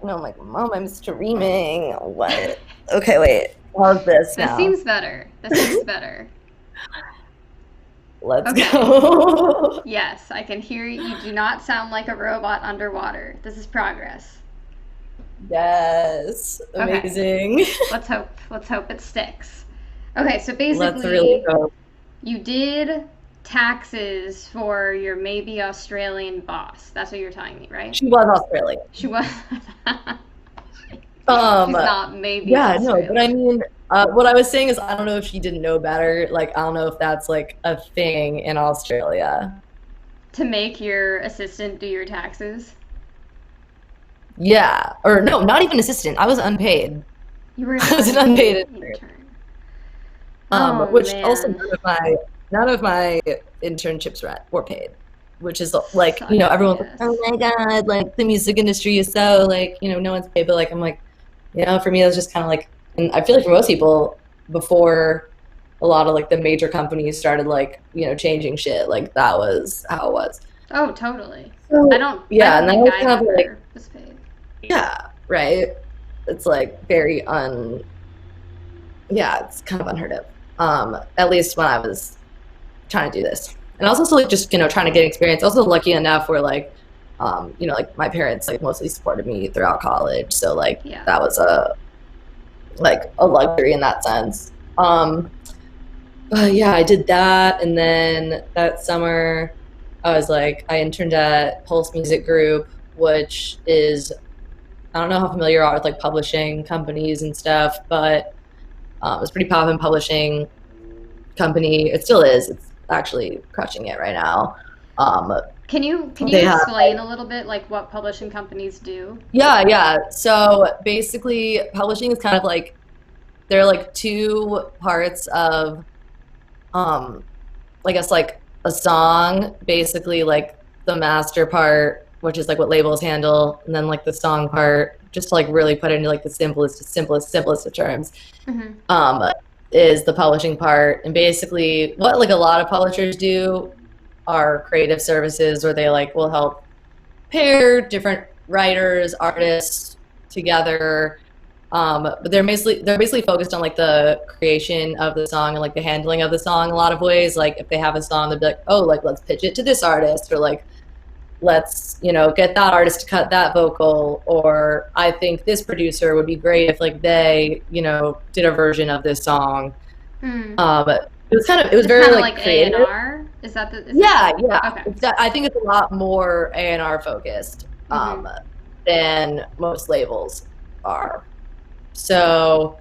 And I'm like, Mom, I'm streaming. What? Okay, wait. How's this This now? seems better. This seems better. Let's Okay. go. Yes, I can hear you. You do not sound like a robot underwater. This is progress. Yes. Okay. Amazing. Let's hope. Let's hope it sticks. Okay, so Let's really basically, go. you did taxes for your maybe Australian boss. That's what you're telling me, right? She was Australian. She was. Um, She's not maybe yeah, no, but I Australian. mean, what I was saying is I don't know if she didn't know better. Like, I don't know if that's like a thing in Australia. To make your assistant do your taxes? Yeah. Or no, not even assistant. I was unpaid. You were an I was an unpaid unpaid intern. intern. Oh Which also man. none of my internships were paid, which is like, Such everyone's like, BS. oh my God, like the music industry is so like, no one's paid. But like, I'm like, for me, that's just kind of like, and I feel like for most people before a lot of like the major companies started like, changing shit, like that was how it was. Oh, totally. I So don't I yeah, don't and that think was I kind of like, ever was paid. yeah, right. It's like very yeah, it's kind of unheard of. At least when I was trying to do this. And I was also like just, trying to get experience. Also lucky enough where like, like my parents like mostly supported me throughout college. So like Yeah. that was a luxury in that sense. But yeah, I did that. And then that summer I interned at Pulse Music Group, which is, I don't know how familiar you are with like publishing companies and stuff, but it's pretty poppin' publishing company. It still is. It's actually crushing it right now. Um, Can you they have explain a little bit like what publishing companies do? yeah. So basically, publishing is kind of like there are like two parts of I guess like a song, basically like the master part, which is like what labels handle, and then like the song part, just to like really put it into like the simplest of terms. Hmm. um, is the publishing part. And basically, what like a lot of publishers do are creative services where they like will help pair different writers, artists together. But they're basically focused on like the creation of the song and like the handling of the song. A lot of ways, like if they have a song, they'll be like, oh, like let's pitch it to this artist, or like let's get that artist to cut that vocal, or I think this producer would be great if like they did a version of this song. Hmm. But it was It's very kind of like like A and creative. R. Is that Yeah. okay? I think it's a lot more A&R focused Hmm. than most labels are. So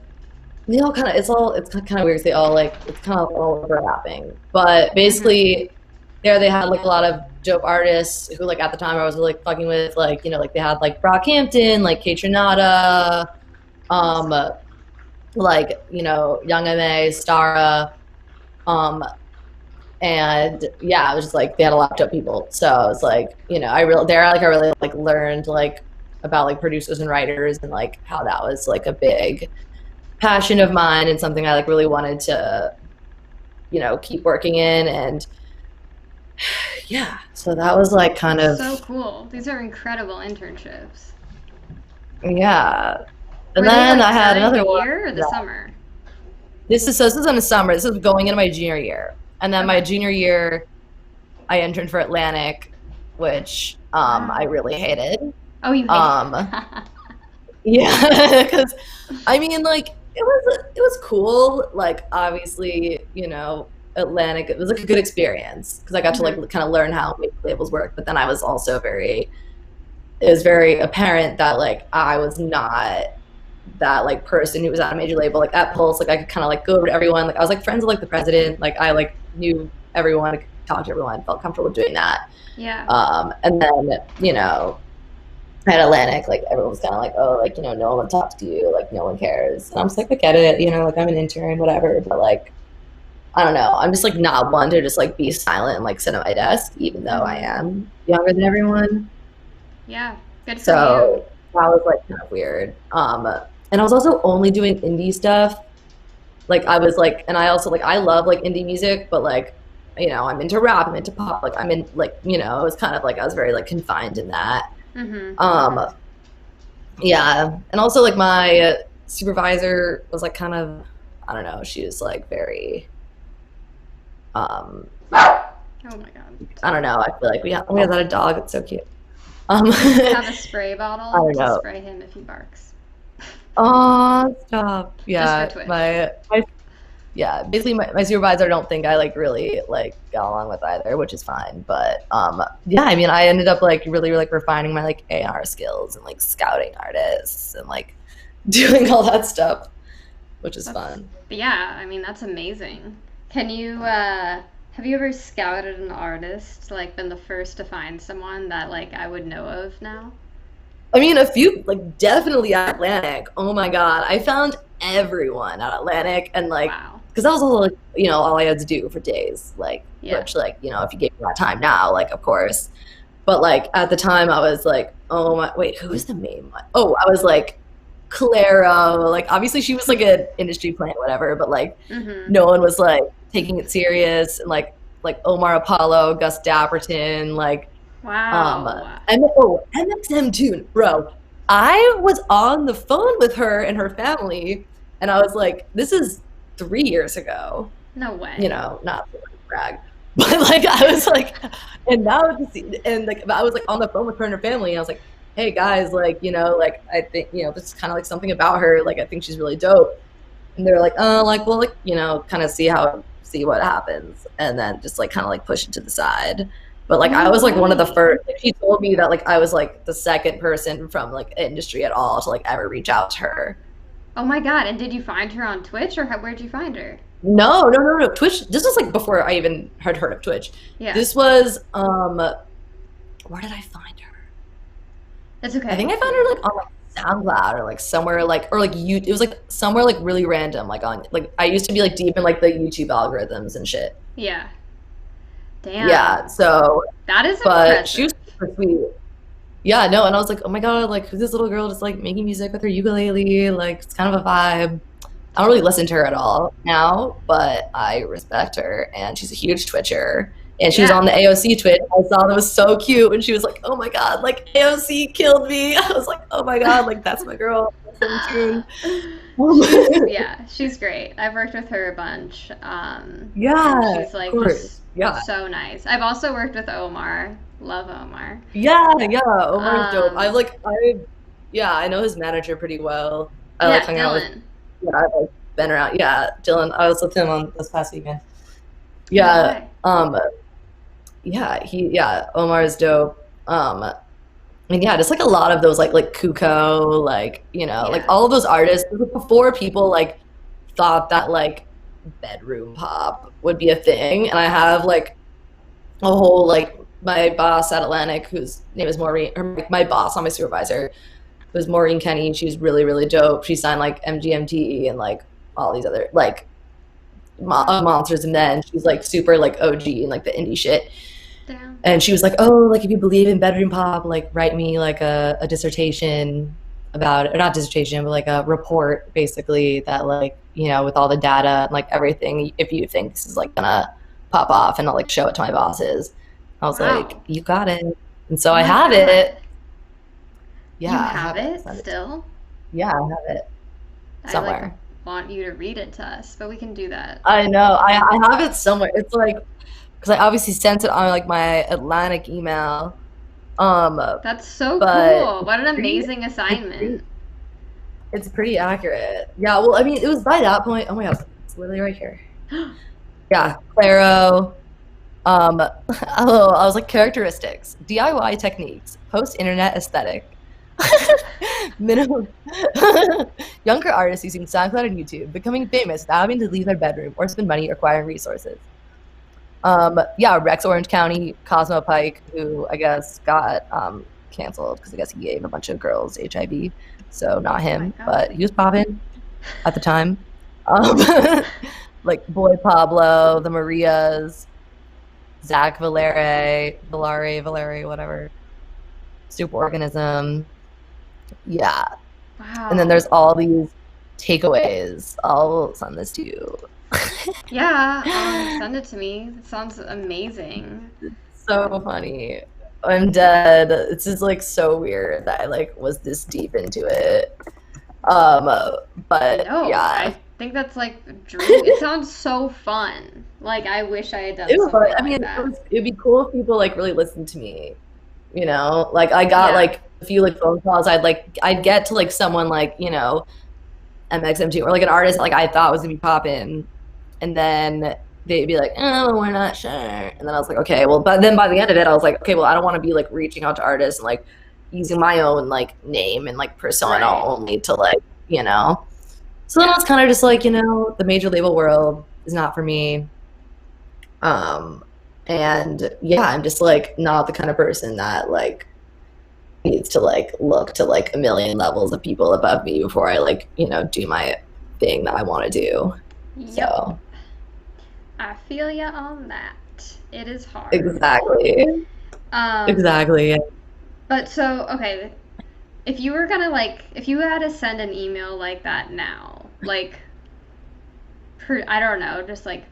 they all kind of it's kind of weird. They all like it's kind of all overlapping, but Hmm. basically there they had like a lot of dope artists who like at the time I was really like fucking with, like like they had like Brockhampton, like Kate Trinata, um like Young Ma, Stara, um and yeah, it was just like they had a lot of dope people. So I was like, I really like learned like about like producers and writers, and like how that was like a big passion of mine and something I like really wanted to keep working in. And yeah, so that was like kind of, So cool. These are incredible internships. yeah. And Were they then I like had during the another one. year or the Yeah. summer? This is in the summer. This is going into my junior year. And then my Okay. junior year I interned for Atlantic, which I Wow. really hated. Oh, you hate. Um yeah, cuz I mean like it was cool, like obviously, Atlantic, it was like a good experience because I got to like Hmm. kind of learn how labels work, but then I was also it was very apparent that like I was not that like person who was at a major label. Like at Pulse, like I could kind of like go over to everyone. Like I was like friends with like the president. Like I like knew everyone, I could talk to everyone, felt comfortable doing that. Yeah. And then at Atlantic, like everyone was kind of like, oh, like no one talks to you, like no one cares. And I'm just like, I get it, like I'm an intern, whatever. But like I don't know, I'm just like not one to just like be silent and like sit at my desk, even though I Hmm. am younger than everyone. Yeah. Good for you. So that was like kind of weird. And I was also only doing indie stuff. Like I was like, and I also like I love like indie music, but like I'm into rap, I'm into pop, like I'm in like it was kind of like I was very like confined in that. Hmm. Um, Yeah, and also like my supervisor was like kind of, I don't know, she was like very, um, Oh my god. I don't know. I feel like we have that a dog. It's so cute. Do you have a I spray bottle don't to know. spray him if he barks? Oh, stop. Just for Yeah, Twitch. yeah, basically my supervisor I don't think I like really like got along with either, which is fine. But yeah, I mean I ended up like really like refining my like AR skills and like scouting artists and like doing all that stuff, which is That's fun. yeah. I mean, that's amazing. Can you have you ever scouted an artist? Like, been the first to find someone that like I would know of now? I mean, a few like definitely at Atlantic. Oh my god, I found everyone at Atlantic, and like Wow. because that was all like all I had to do for days, like Yeah. which like if you gave me that time now, like of course. But like at the time, I was like, oh my, wait, who was the main one? Oh, I was like Claro. Like obviously she was like an industry plant, whatever, but like Mhm. no one was like taking it serious, and like Omar Apollo, Gus Dapperton, like um, Wow. MXM too, bro. I was on the phone with her and her family, and I was like, "This is 3 years ago." No way. Not to like brag, but like I was like, and now to see, and like I was like on the phone with her and her family, and I was like, "Hey guys, like like I think this is kind of like something about her. Like I think she's really dope." And they're like, "Oh, like well, like kind of see what happens," and then just like kind of like push it to the side. But like I No was like one of the way. first. Like, she told me that like I was like the second person from like industry at all to like ever reach out to her. Oh my god. And did you find her on Twitch or where'd you find her? No, no, no, no. Twitch. This was like before I even had heard of Twitch. Yeah. This was where did I find her? It's I okay. think I found her like on like SoundCloud or like somewhere like or like you. It was like somewhere like really random. Like on like I used to be like deep in like the YouTube algorithms and shit. Yeah. Yeah. Damn. So, That is but she impressive. was super sweet. Yeah. No. And I was like, oh my god, like who's this little girl just like making music with her ukulele? Like it's kind of a vibe. I don't really listen to her at all now, but I respect her, and she's a huge Twitcher. And she was Yeah. on the AOC Twitch. I saw that was so cute, and she was like, "Oh my god, like AOC killed me." I was like, "Oh my god, like that's my girl." That's so in tune. She's great. I've worked with her a bunch. And Yeah, she's of like course. just Yeah, so nice. I've also worked with Omar. Love Omar. yeah. Omar's dope. Um, Yeah, I know his manager pretty well. I like yeah, hung out with. Dylan. Yeah, I've like been around. Yeah, Dylan. I was with him on this past weekend. No Yeah. way. Omar is dope. And yeah, just like a lot of those like Kuko, like, like Yeah. all of those artists before people like thought that like bedroom pop would be a thing. And I have like a whole like my boss at Atlantic, whose name is Maureen, or my boss, not my supervisor, was Maureen Kenny. She's really, really dope. She signed like MGMT and like all these other like monsters, and then she's like super like OG and like the indie shit. Damn. And she was like, "Oh, like if you believe in bedroom pop, like write me like a dissertation about it, or not dissertation, but like a report, basically that like with all the data and like everything. If you think this is like gonna pop off, and I'll like show it to my bosses." I was like, Wow. "You got it." And so Oh I my have god. it. You Yeah, I have have it. it still? Yeah, I have it I like somewhere. want you to read it to us, but we can do that. I know. I have it somewhere. It's like because I obviously sent it on like my Atlantic email. Um, That's so but cool. What an pretty, amazing it's pretty, assignment. it's pretty accurate. Yeah. Well, I mean, it was by that point. Oh my god, it's literally right here. Yeah, Claro. I was like characteristics, DIY techniques, post-internet aesthetic, minimum. Younger artists using SoundCloud and YouTube, becoming famous without having to leave their bedroom or spend money acquiring resources. Yeah, Rex Orange County, Cosmo Pike, who I guess got canceled because I guess he gave a bunch of girls HIV. So not Oh my him, but god. he was popping at the time. Um, like Boy Pablo, the Marias, Zach Valere, whatever. Soup Organism. Yeah. And then Wow. there's all these takeaways. I'll send this to you. Yeah, send it to me. It sounds amazing. So funny. I'm dead. It's just like so weird that I like was this deep into it. Um, but No, yeah, I think that's like a dream. It sounds so fun. Like I wish I had done it was. something I mean, like that. it'd be cool if people like really listened to me. Like I got Yeah. like a few like phone calls. I'd get to like someone like MXMT or like an artist like I thought was gonna be popping, and then they'd be like, "Oh, we're not sure." And then I was like, "Okay, well," but then by the end of it, I was like, "Okay, well, I don't want to be like reaching out to artists and like using my own like name and like persona Right. only to like. So then I Yeah. was kind of just like, the major label world is not for me. Um, and yeah, I'm just like not the kind of person that like needs to like look to like a million levels of people above me before I like, do my thing that I want to do. Yep. So I feel ya on that. It is hard. exactly. Um, Exactly. but so okay, if you were gonna like, if you had to send an email like that now, like, I don't know, just like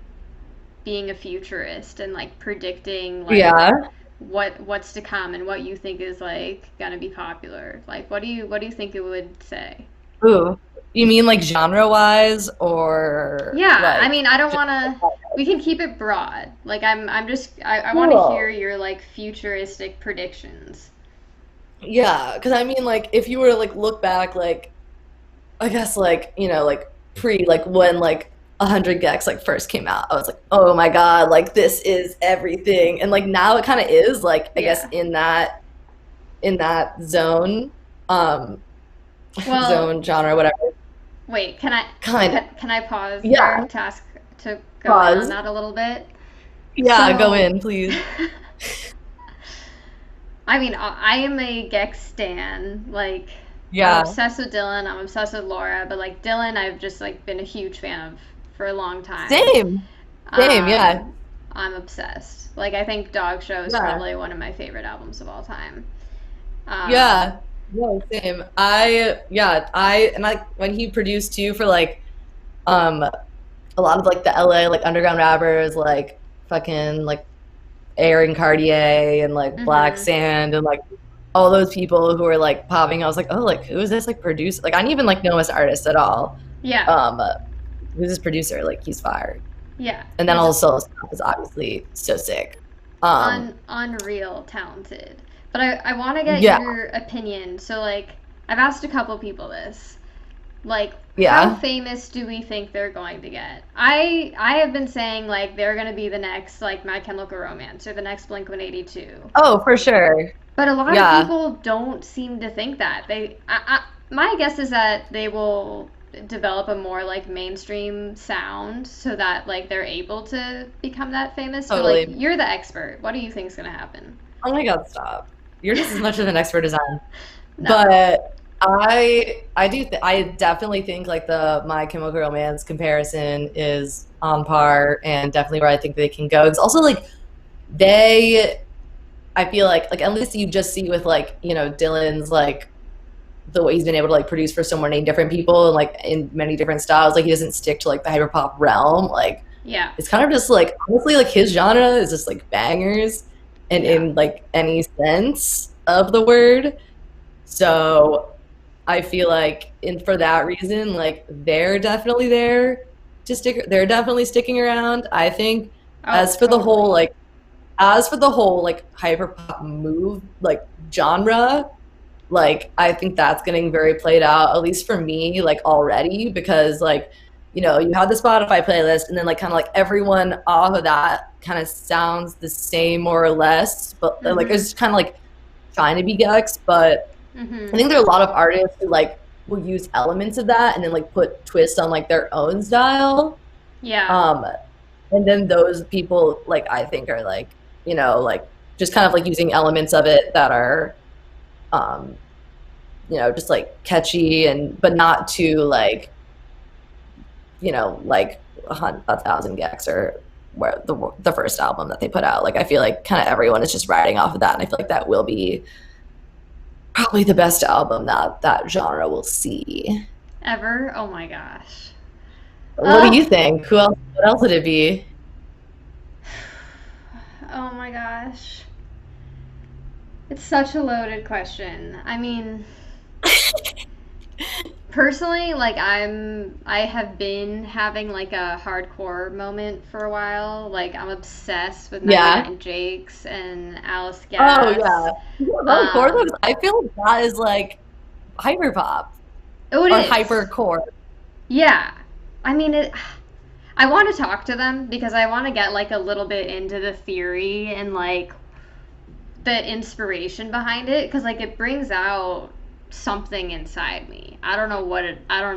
being a futurist and like predicting like Yeah. what's to come and what you think is like gonna be popular. Like, what do you think it would say? Ooh. You mean like genre wise or Yeah, I like mean, I don't just want to. We can keep it broad. Like, I'm just. I want to hear cool. your like futuristic predictions. Yeah, because I mean like if you were to like look back like I guess like like pre like when like 100 gex like first came out, I was like, oh my god, like this is everything, and like now it kind of is like I guess Yeah. in that zone, um, Well, zone genre whatever, wait. Can I kind of. can I pause there Yeah, to ask to go in on pause. that a little bit? Yeah, go So, in please. I mean, I am a Gex stan. Like, I'm Yeah, obsessed with Dylan. I'm obsessed with Laura. But like Dylan, I've just like been a huge fan of for a long time. same, same. Yeah, Um, I'm obsessed. Like, I think Dog Show is yeah, probably one of my favorite albums of all time. Um, yeah. No, same. I when he produced too for like um a lot of like the LA like underground rappers like fucking like Aaron Cartier and like Black mhm. Sand and like all those people who were like popping. I was like, oh, like who is this like producer? Like I didn't even like know this artist at all. Yeah, Um, who's this producer? Like he's fired. yeah. And then He's also stuff is obviously so sick. Um, unreal talented. But I want to get yeah, your opinion. So, like, I've asked a couple people this. Like, how yeah. famous do we think they're going to get? I have been saying like they're going to be the next like My Chemical Romance or the next Blink 182. Oh, for sure. But a lot of Yeah, people don't seem to think that. My guess is that they will develop a more like mainstream sound so that like they're able to become that famous. But like totally. you're the expert. What do you think's going to happen? Oh my God, stop. You're just as much of an expert as I am. No. But I definitely think like the My Chemical Romance comparison is on par and definitely where I think they can go. It's also like they I feel like at least you just see with like, Dylan's like the way he's been able to like produce for so many different people and like in many different styles. Like he doesn't stick to like the hyperpop realm. Like Yeah. it's kind of just like honestly like his genre is just like bangers and Yeah. in like any sense of the word. So I feel like, and for that reason, like they're definitely there to stick. They're definitely sticking around. I think. Oh, As for the whole totally. like, as for the whole like hyperpop move like genre, like I think that's getting very played out, at least for me, like already, because like, you have the Spotify playlist, and then like kind of like everyone off of that kind of sounds the same more or less, but like Mhm. it's kind of like trying to be Gex, but I Mhm. think there are a lot of artists who like will use elements of that and then like put twists on like their own style. Yeah. Um, and then those people like I think are like, like just kind of like using elements of it that are um, just like catchy and but not too like, like 1,000 gex or where the first album that they put out. Like I feel like kind of everyone is just riding off of that, and I feel like that will be probably the best album that that genre will see. Ever? Oh my gosh. What do Ugh. you think? Who else? What else would it be? Oh my gosh. It's such a loaded question. I mean, personally, like I have been having like a hardcore moment for a while. Like I'm obsessed with Yeah. 99 Jakes and Alice Oh yeah. Gas. Yeah, no, core Um, looks, I feel like that is like hyper pop oh, it or is. hyper core. Yeah. I mean, I want to talk to them because I want to get like a little bit into the theory and like the inspiration behind it because like it brings out something inside me. I don't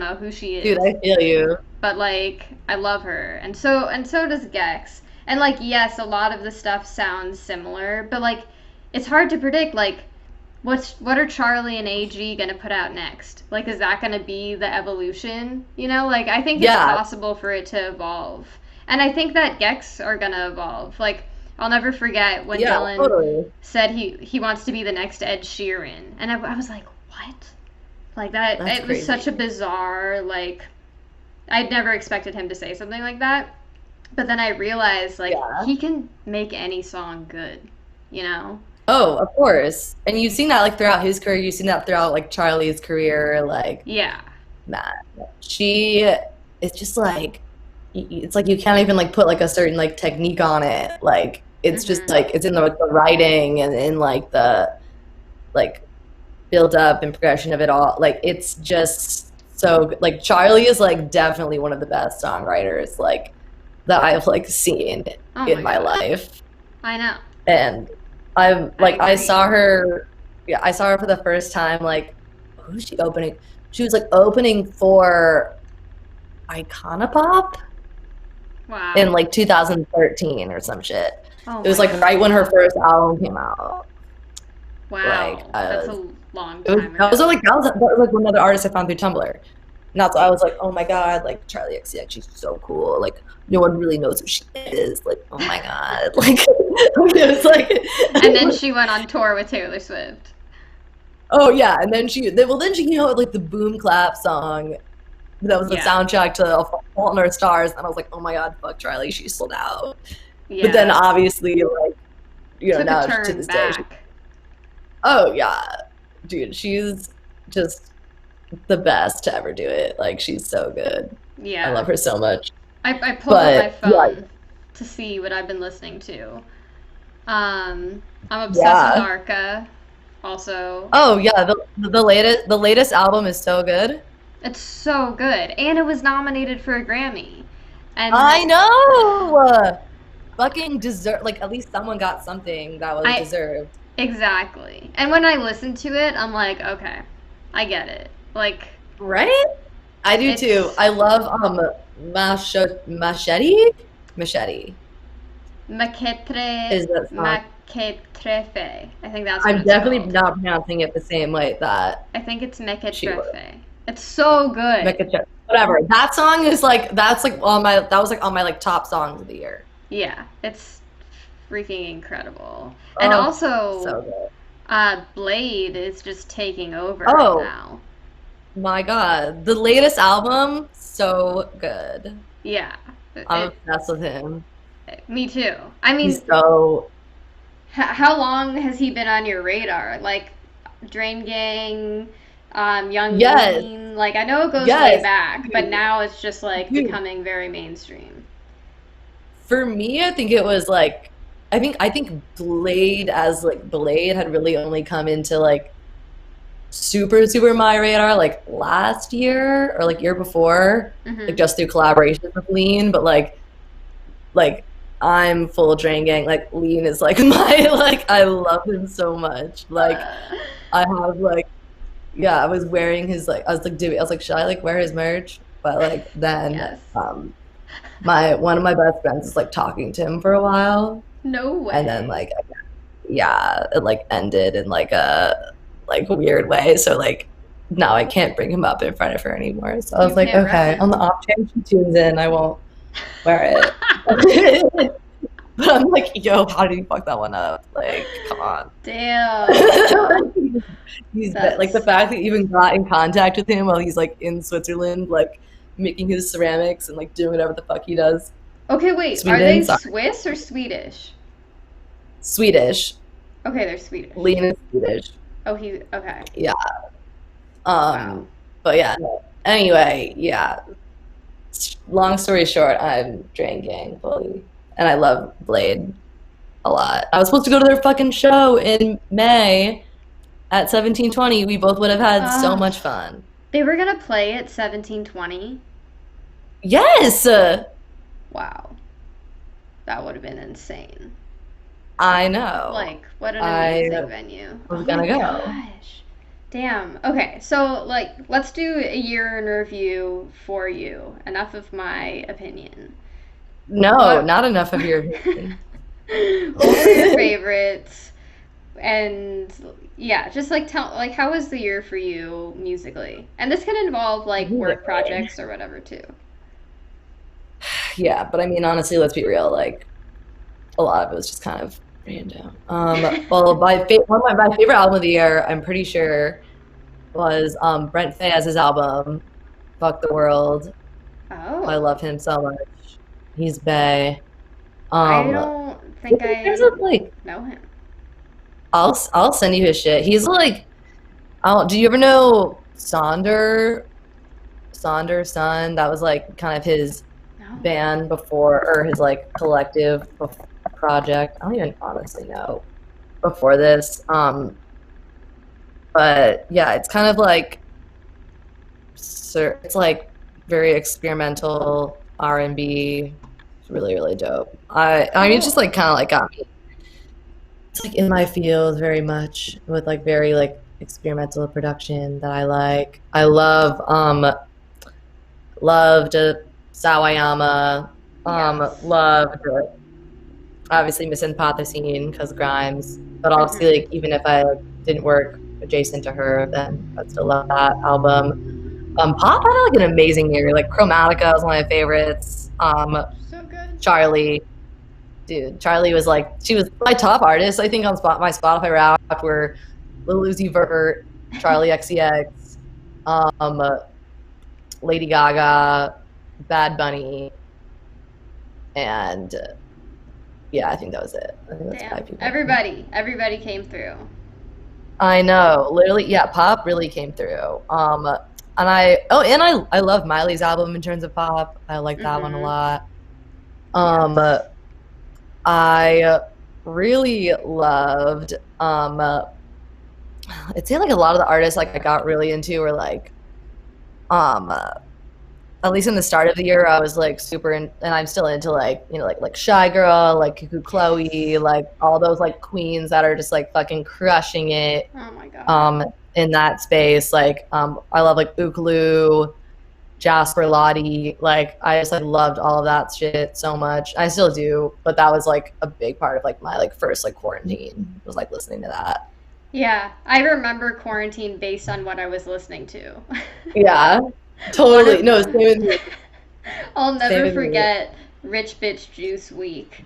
know who she Dude, is, I feel you. but like I love her. And so does Gex. And like yes, a lot of the stuff sounds similar, but like it's hard to predict like what are Charlie and AG going to put out next? Like is that going to be the evolution? You know, like I think it's Yeah. possible for it to evolve. And I think that Gex are going to evolve. Like I'll never forget when Yeah, Dylan totally. said he wants to be the next Ed Sheeran. And I was like, "What?" Like that That's it was such a crazy. bizarre like I'd never expected him to say something like that. But then I realized like Yeah. he can make any song good, you know? Oh, of course. And you've seen that like throughout his career. You've seen that throughout like Charlie's career. Like, Yeah. man, she it's just like it's like you can't even like put like a certain like technique on it. Like it's just Mhm. like it's in the writing and in like the like build up and progression of it all. Like it's just so like Charlie is like definitely one of the best songwriters like that I've like seen Oh in my my god. life. I know. And I'm I like I agree. saw her, yeah, I saw her for the first time like who's she opening? She was like opening for Iconopop in Wow. like 2013 or some shit. Oh It was my like right god. when her first album came out. Like Wow. That's a long it was time ago. that was like one other artist I found through Tumblr. And that's why I was like, oh my god, like Charlie XCX, she's so cool. Like no one really knows who she is. Like oh my god, like it was And then like, she went on tour with Taylor Swift. oh yeah, and then then she came out with like the Boom Clap song that was the Yeah. soundtrack to Fault in Our Stars, and I was like, oh my god, fuck Charlie, she sold out. But then Yeah. obviously like Took a now to turn this day, back. oh yeah, dude, she's just the best to ever do it. Like she's so good. I Yeah. love her so much. I pulled up my But yeah, phone to see what I've been listening to. I'm obsessed with yeah. Arca. Also, Oh yeah, the latest album is so good. it's so good, and it was nominated for a Grammy. And I know. Fucking deserve like at least someone got something that was I deserved. exactly. And when I listen to it, I'm like, okay, I get it. Like Right? I do too. it's I love machete. Machete Maketre is that song. Maketrefe. I think that's what I'm it's definitely called. not pronouncing it the same way that I think it's she would. Meketrefe. It's so good. Whatever. That song is like that's like on my that was like on my like top songs of the year. Yeah, it's freaking incredible. And Oh, also, so good. Blade is just taking over right Oh now. my god, the latest album so good. Yeah, I'm obsessed with him. me too. I He's mean, so how long has he been on your radar? Like Drain Gang, Young yes, Lean. Like I know it goes way yes, back, but dude, now it's just like dude. becoming very mainstream. For me, I think it was like I think Blade had really only come into like super my radar like last year or like year before, like Hmm. just through collaborations with Lean, but like I'm full Drain Gang. Like Lean is like my like I love him so much. Like Uh, I have like yeah, I was wearing his like I was like, should I like wear his merch? But like then yes. my one of my best friends was like talking to him for a while No and then way. like yeah, it like ended in like a like weird way. So like now I can't bring him up in front of her anymore. So I You was like, can't rep okay, on him. the off chance she tunes in, I won't wear it. But I'm like, yo, how did you fuck that one up? Like, come on. Damn. He's like the That's fact that you even got in contact with him while he's like in Switzerland, like making his ceramics and like doing whatever the fuck he does. okay. Wait, are Sweden, they sorry, Swiss or Swedish? Swedish. Okay, they're Swedish. Liam is Swedish. Oh, he okay. Yeah. Wow. But yeah. No. Anyway, yeah. Long story short, I'm drinking fully, and I love Blade a lot. I was supposed to go to their fucking show in May at 1720. We both would have had so Ugh. much fun. They were gonna play at 1720. Yes, Wow. That would have been insane. I know. Like, what an I amazing venue. was Oh my gonna go. gosh. Damn. Okay, so like let's do a year in review for you. Enough of my opinion. No, What not enough of your opinion. what were your favorites? And yeah, just like tell like how was the year for you musically? And this can involve like work projects or whatever too. Yeah, but I mean, honestly, let's be real. Like, a lot of it was just kind of random. Well, one of my favorite album of the year, I'm pretty sure, was Brent Faiyaz's album, "Fuck the World." I Oh. love him so much. He's bae. I Um, don't think there's I like, know him. I'll send you his shit. He's like, oh, do you ever know Saunder's son? That was like kind of his No. band before, or his like collective project. I don't even honestly know before this. But yeah, it's kind of like it's like very experimental R&B. It's really really dope. I mean, it's just Cool. like kind of like got me. It's like in my field very much with like very like experimental production that I like. I loved Sawayama. Yes. Loved obviously Missing Pathasine because Grimes, but obviously Mhm. like even if I like, didn't work adjacent to her, then I'd still love that album. Pop had like an amazing year. Like Chromatica was one of my favorites. So good. Charlie, dude, Charlie was like she was my top artist. I think on my Spotify Wrapped were Lil Uzi Vert, Charlie XCX, um, Lady Gaga, Bad Bunny, and yeah, I think that was it. I think that's Damn. five people. Everybody came through. I know, literally, yeah, pop really came through. And I love Miley's album in terms of pop. I like that one a Mhm. lot. Um, Yes. I really loved. I'd say like a lot of the artists like I got really into were like um at least in the start of the year, I was like super and I'm still into like like Shy Girl, like Cuckoo Chloe, Yes. like all those like queens that are just like fucking crushing it Oh my god. um in that space. Like I love like Ukalu, Jasper Lottie. Like I just like loved all of that shit so much. I still do, but that was like a big part of like my like first like quarantine was like listening to that. Yeah, I remember quarantine based on what I was listening to. Yeah, One totally. of No, same with me. I'll Same never with me. forget Rich Bitch Juice Week.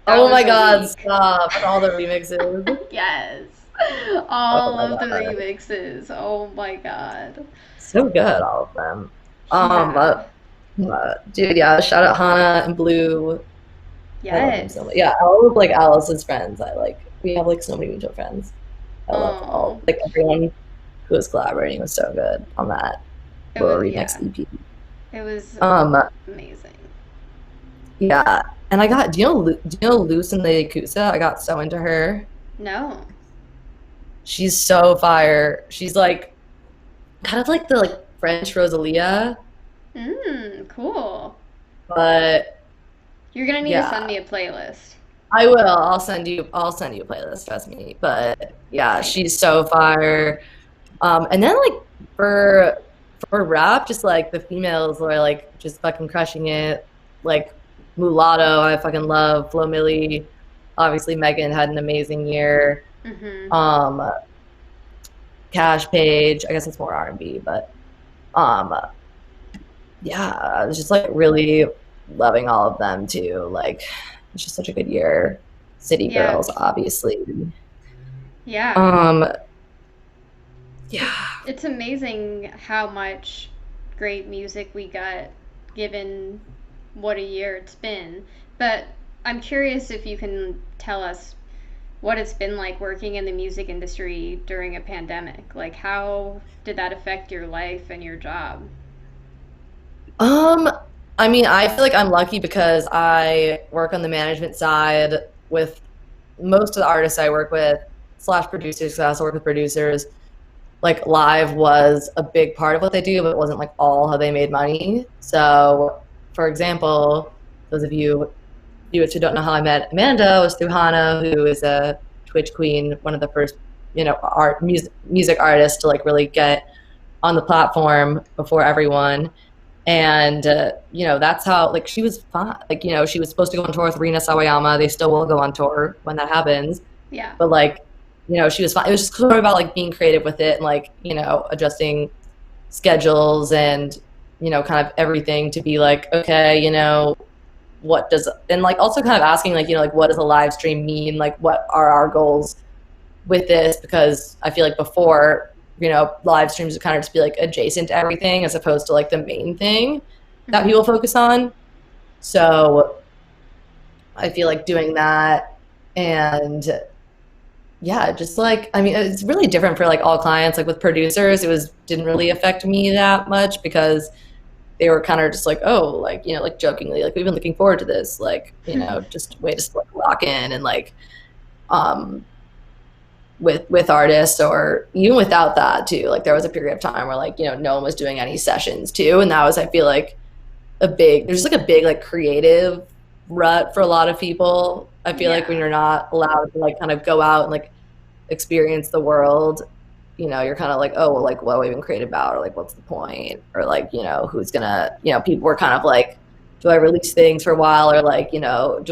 That Oh my was a god, week. stop. And all the remixes. Yes. Oh All my of the god. remixes. Oh my god. So good, all of them. Um, Yeah. but, dude, yeah, shout out Hannah and Blue. I love them so much. Yes. Yeah, all of like Alice's friends. I like we have like so many mutual friends. I love Oh. all like everyone who was collaborating was so good on that It little was remix yeah. EP. It was Um, amazing. yeah, and I got do you know Luce and the Yakuza? I got so into her. No. She's so fire. She's like kind of like the like French Rosalia, Cool. but You're gonna need to send yeah, me a playlist. I will. I'll send you a playlist. Trust me. But yeah, Okay. she's so fire. And then like for for rap, just like the females are like just fucking crushing it. Like Mulatto, I fucking love. Flo Milli, obviously Megan had an amazing year. Mhm. Um, Cash Page, I guess it's more R&B, but um, yeah, I was just like really loving all of them too. Like it's just such a good year. City Yeah. Girls, obviously. Yeah. Um, yeah, It's amazing how much great music we got given what a year it's been. But I'm curious if you can tell us what it's been like working in the music industry during a pandemic. Like, how did that affect your life and your job? Um, I mean, I feel like I'm lucky because I work on the management side with most of the artists I work with, slash producers, because I also work with producers. Like live was a big part of what they do, but it wasn't like all how they made money. So, for example, those of you viewers who don't know how I met Amanda was through Hannah, who is a Twitch queen, one of the first, art music artists to like really get on the platform before everyone. And that's how like she was fine. Like she was supposed to go on tour with Rina Sawayama. They still will go on tour when that happens. Yeah. But like she was fine. It was just sort of about like being creative with it and like adjusting schedules and kind of everything to be like okay, what does and like also kind of asking like like what does a live stream mean, like what are our goals with this, because I feel like before live streams would kind of just be like adjacent to everything as opposed to like the main thing that Mm-hmm. people focus on. So I feel like doing that, and yeah, just like I mean it's really different for like all clients. Like with producers it was didn't really affect me that much because they were kind of just like, oh, like like jokingly, like we've been looking forward to this, like just way to like lock in, and like um with artists, or even without that too, like there was a period of time where like no one was doing any sessions too, and that was I feel like there's like a big like creative rut for a lot of people. I feel like when Yeah. you're not allowed to like kind of go out and like experience the world, you're kind of like, oh, well, like, what do we even create about? Or like, what's the point? Or like, who's gonna, people were kind of like, do I release things for a while? Or like, do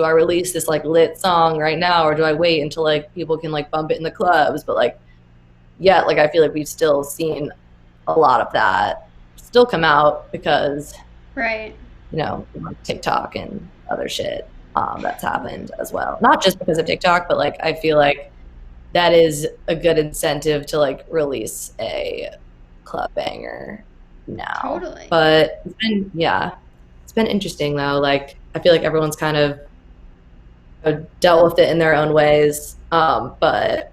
I release this like lit song right now? Or do I wait until like people can like bump it in the clubs? But like, yeah, like I feel like we've still seen a lot of that still come out because, Right. TikTok and other shit that's happened as well. Not just because of TikTok, but like, I feel like that is a good incentive to like release a club banger now. Totally. But it's been interesting though. Like I feel like everyone's kind of dealt with it in their own ways. But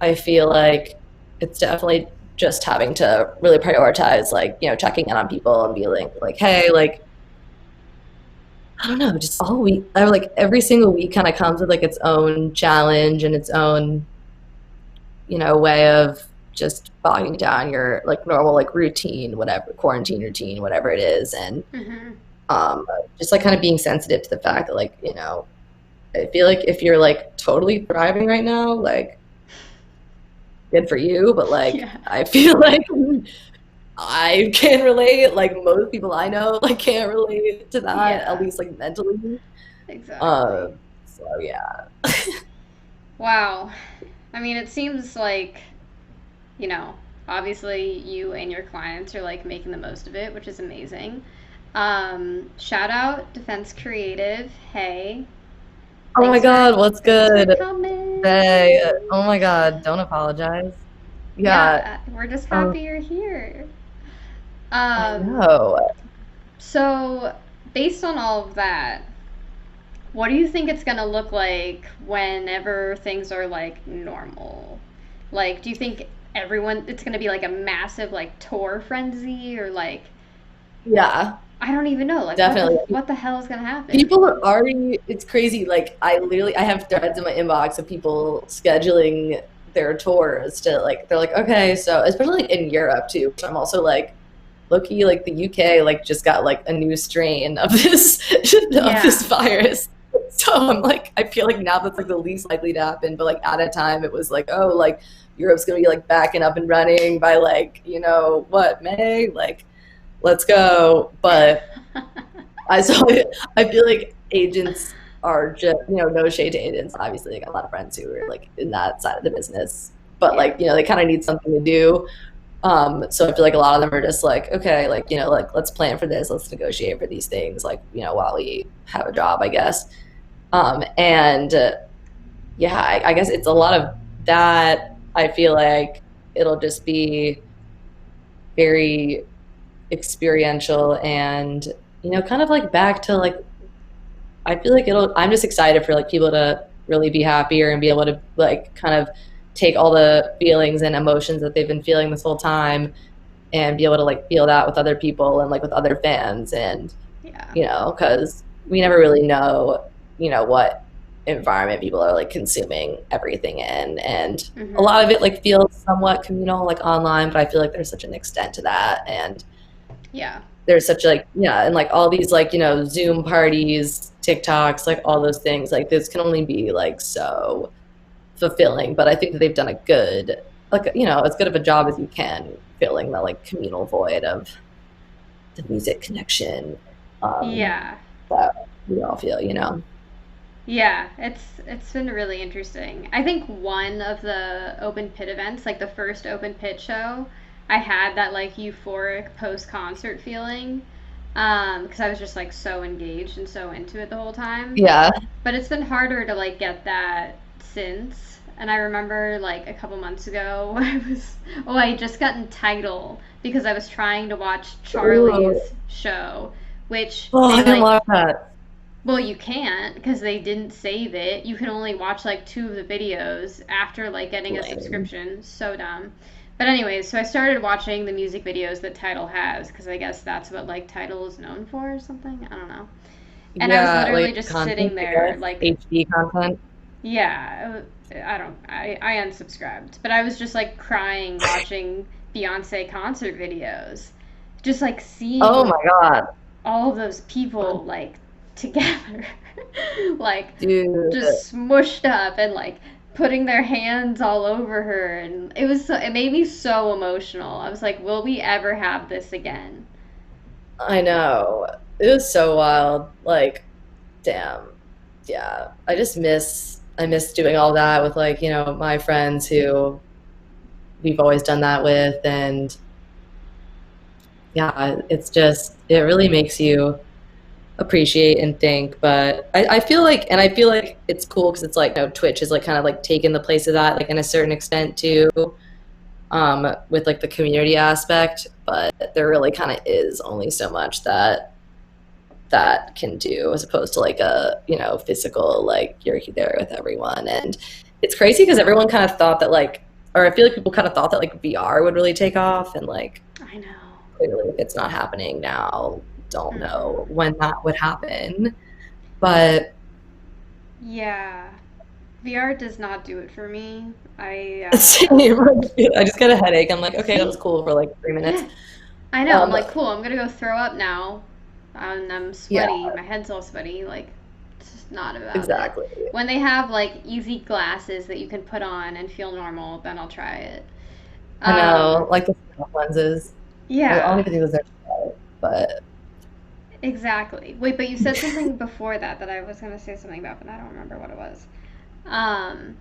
I feel like it's definitely just having to really prioritize like, checking in on people and be like, hey, like I don't know, just all week or like every single week kind of comes with like its own challenge and its own way of just bogging down your like normal like routine, whatever quarantine routine, whatever it is, and Mm-hmm. um, just like kind of being sensitive to the fact that like I feel like if you're like totally thriving right now, like good for you, but like Yeah. I feel like I can relate. Like most people I know, like can't relate to that at Yeah. least like mentally. Exactly. Um, so yeah, Wow. I mean, it seems like, you know, obviously you and your clients are like making the most of it, which is amazing. Shout out Defense Creative. Hey, oh my god, what's thanks for good? coming. Hey, oh my god, don't apologize. Yeah, Yeah, we're just um, happy you're here. I Um, know. so based on all of that, what do you think it's gonna look like whenever things are like normal? Like, do you think everyone it's gonna be like a massive like tour frenzy or like Yeah, I don't even know like definitely. what the hell is gonna happen? People are already, it's crazy. Like, I have threads in my inbox of people scheduling their tours to like, they're like, okay, so, especially like in Europe too. So I'm also like, low-key, like the UK, like just got like a new strain of this, of this Yeah. virus. So I'm like, I feel like now that's like the least likely to happen. But like at a time, it was like, oh, like Europe's gonna be like backing up and running by like, what, May? Like, let's go. But I so I feel like agents are just no shade to agents. Obviously, I got a lot of friends who are like in that side of the business, but Yeah. like they kind of need something to do. So I feel like a lot of them are just like, okay, like like let's plan for this, let's negotiate for these things, like while we have a job, I guess. And yeah, I guess it's a lot of that. I feel like it'll just be very experiential and kind of like back to like I feel like I'm just excited for like people to really be happier and be able to like kind of take all the feelings and emotions that they've been feeling this whole time and be able to like feel that with other people and like with other fans. And Yeah. because we never really know what environment people are like consuming everything in, and a Mhm. lot of it like feels somewhat communal like online, but I feel like there's such an extent to that. And Yeah. there's such like and like all these like Zoom parties, TikToks, like all those things, like this can only be like so fulfilling. But I think that they've done a good, like as good of a job as you can filling the like communal void of the music connection, Yeah. that we all feel. Yeah, it's been really interesting. I think one of the open pit events, like the first open pit show, I had that like euphoric post concert feeling, because I was just like so engaged and so into it the whole time. Yeah. But it's been harder to like get that since. And I remember like a couple months ago, I just gotten Tidal because I was trying to watch Ooh. Charlie's show, which Oh, they I didn't like, love that. well, you can't because they didn't save it. You can only watch like two of the videos after like getting a Lame. subscription. So dumb. But anyways, so I started watching the music videos that Tidal has because I guess that's what like Tidal is known for or something. I don't know. And I was Yeah, literally like just sitting content, I there guess. like, HD content. yeah, I don't I unsubscribed, but I was just like crying watching Beyonce concert videos. Just like Oh seeing my God. all of those people like together, like Dude. just smushed up and like putting their hands all over her, and it made me so emotional. I was like, will we ever have this again? I know. It was so wild. Like, damn. Yeah. I miss doing all that with like, my friends who we've always done that with. And yeah, it really makes you appreciate and think. But I feel like it's cool because it's like, Twitch is like kind of like taken the place of that, like in a certain extent too, with like the community aspect. But there really kind of is only so much that can do, as opposed to like a physical, like you're there with everyone. And it's crazy because everyone kind of thought that like, or I feel like people kind of thought that like VR would really take off, and like I know. clearly if it's not happening now, don't Mm-mm. know when that would happen. But Yeah, VR does not do it for me. same. I just got a headache. I'm like, okay, that was See, cool for like 3 minutes. yeah, I know. I'm um like, cool. I'm gonna go throw up now, and I'm yeah, sweaty. My head's all sweaty. Like, it's just not about it. exactly. When they have like easy glasses that you can put on and feel normal, then I'll try it. I Um, know, like the lenses. I don't yeah, even think it was their fault, but exactly. Wait, but you said something before that I was gonna say something about, but I don't remember what it was. Um,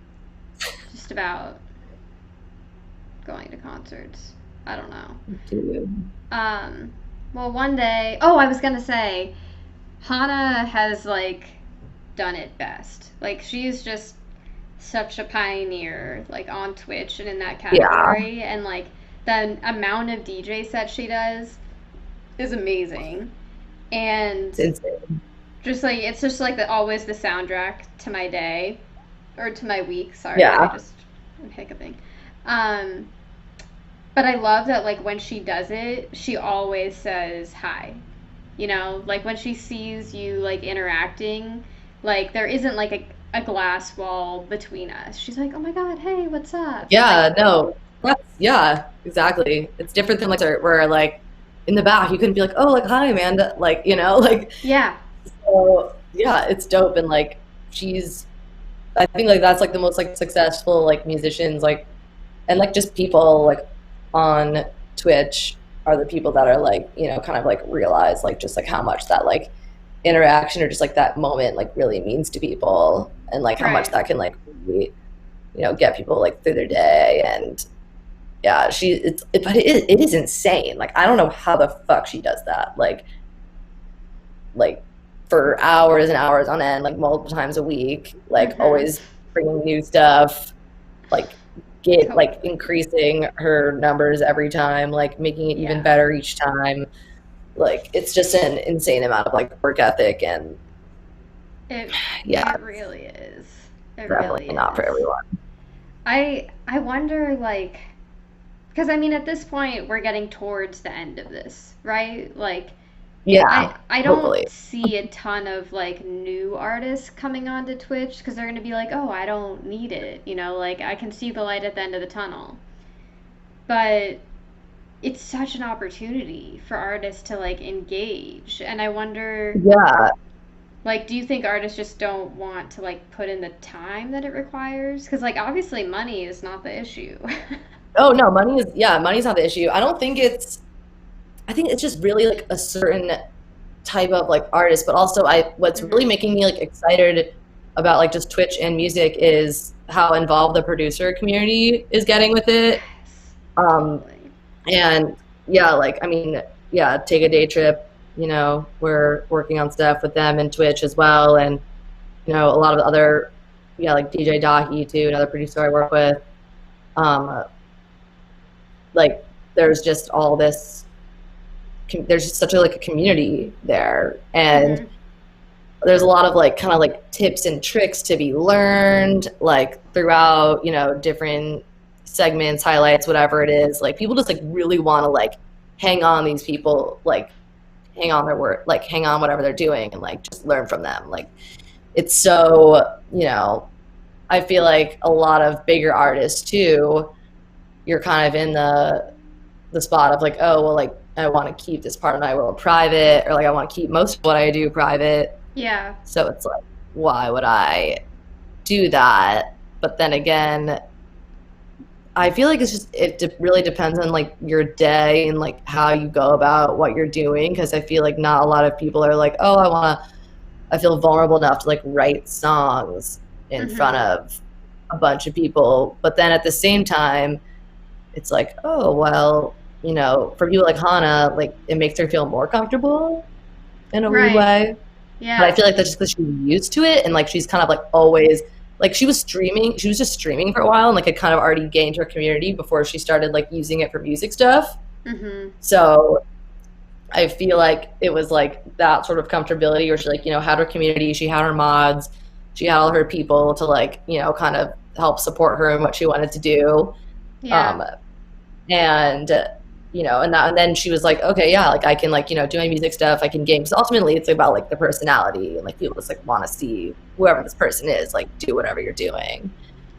just about going to concerts. I don't know. dude. Um, well, one day, oh, I was gonna say, Hannah has like done it best. Like she's just such a pioneer, like on Twitch and in that Yeah, category, and like the amount of DJ sets she does is amazing. And it's insane. just like it's just like always the soundtrack to my day or to my week. Sorry, Yeah. I'm hiccuping. Um, but I love that like when she does it, she always says hi. You know, like when she sees you like interacting, like there isn't like a glass wall between us. She's like, "Oh my god, hey, what's up?" And like, Yeah, no. Yeah, exactly. It's different than like where like in the back you couldn't be like, oh, like hi Amanda, like like, yeah, so yeah, it's dope. And like she's I think like that's like the most like successful like musicians, like, and like just people like on Twitch are the people that are like, kind of like realize like just like how much that like interaction or just like that moment like really means to people, and like how much right. that can like really, get people like through their day. And yeah, but it is insane. Like I don't know how the fuck she does that. Like for hours and hours on end, like multiple times a week, like Mhm. always bringing new stuff, like get like Totally. increasing her numbers every time, like making it even Yeah. better each time. Like it's just an insane amount of like work ethic. And It yeah, it really is. It really definitely not for is. everyone. I wonder like because I mean at this point we're getting towards the end of this, right? Like Yeah, I don't hopefully. see a ton of like new artists coming onto Twitch because they're going to be like, "Oh, I don't need it." You know, like I can see the light at the end of the tunnel. But it's such an opportunity for artists to like engage. And I wonder Yeah. like do you think artists just don't want to like put in the time that it requires? Cuz like obviously money is not the issue. Oh no, money's not the issue. I think it's just really like a certain type of like artist, but also I what's really Mhm. making me like excited about like just Twitch and music is how involved the producer community is getting with it. Yes. Um Totally. and yeah, like I mean, yeah, take a day trip, we're working on stuff with them and Twitch as well, and a lot of other, yeah, like DJ Dahi too, another producer I work with. Like there's just all this there's just such a like a community there, and Mhm. there's a lot of like kind of like tips and tricks to be learned like throughout different segments, highlights, whatever it is. Like people just like really want to like hang on these people, like hang on their work, like hang on whatever they're doing, and like just learn from them. Like it's so, I feel like a lot of bigger artists too, you're kind of in the spot of like, oh well, like I want to keep this part of my world private, or like I want to keep most of what I do private. Yeah. So it's like, why would I do that? But then again, I feel like really depends on like your day and like how you go about what you're doing. Because I feel like not a lot of people are like, oh, I feel vulnerable enough to like write songs in front Mhm. of a bunch of people. But then at the same time, it's like, oh, well, for people like Hannah, like it makes her feel more comfortable in a weird Right. way. But I Yeah. feel like that's just because she's used to it, and like she's kind of like always like she was just streaming for a while, and like had kind of already gained her community before she started like using it for music stuff. Mhm. So I feel like it was like that sort of comfortability where she like, had her community, she had her mods, she had all her people to like, kind of help support her in what she wanted to do. Yeah. Um, and and then she was like, okay, yeah, like I can like do my music stuff, I can game, because ultimately it's about like the personality, and like people just like want to see whoever this person is like do whatever you're doing.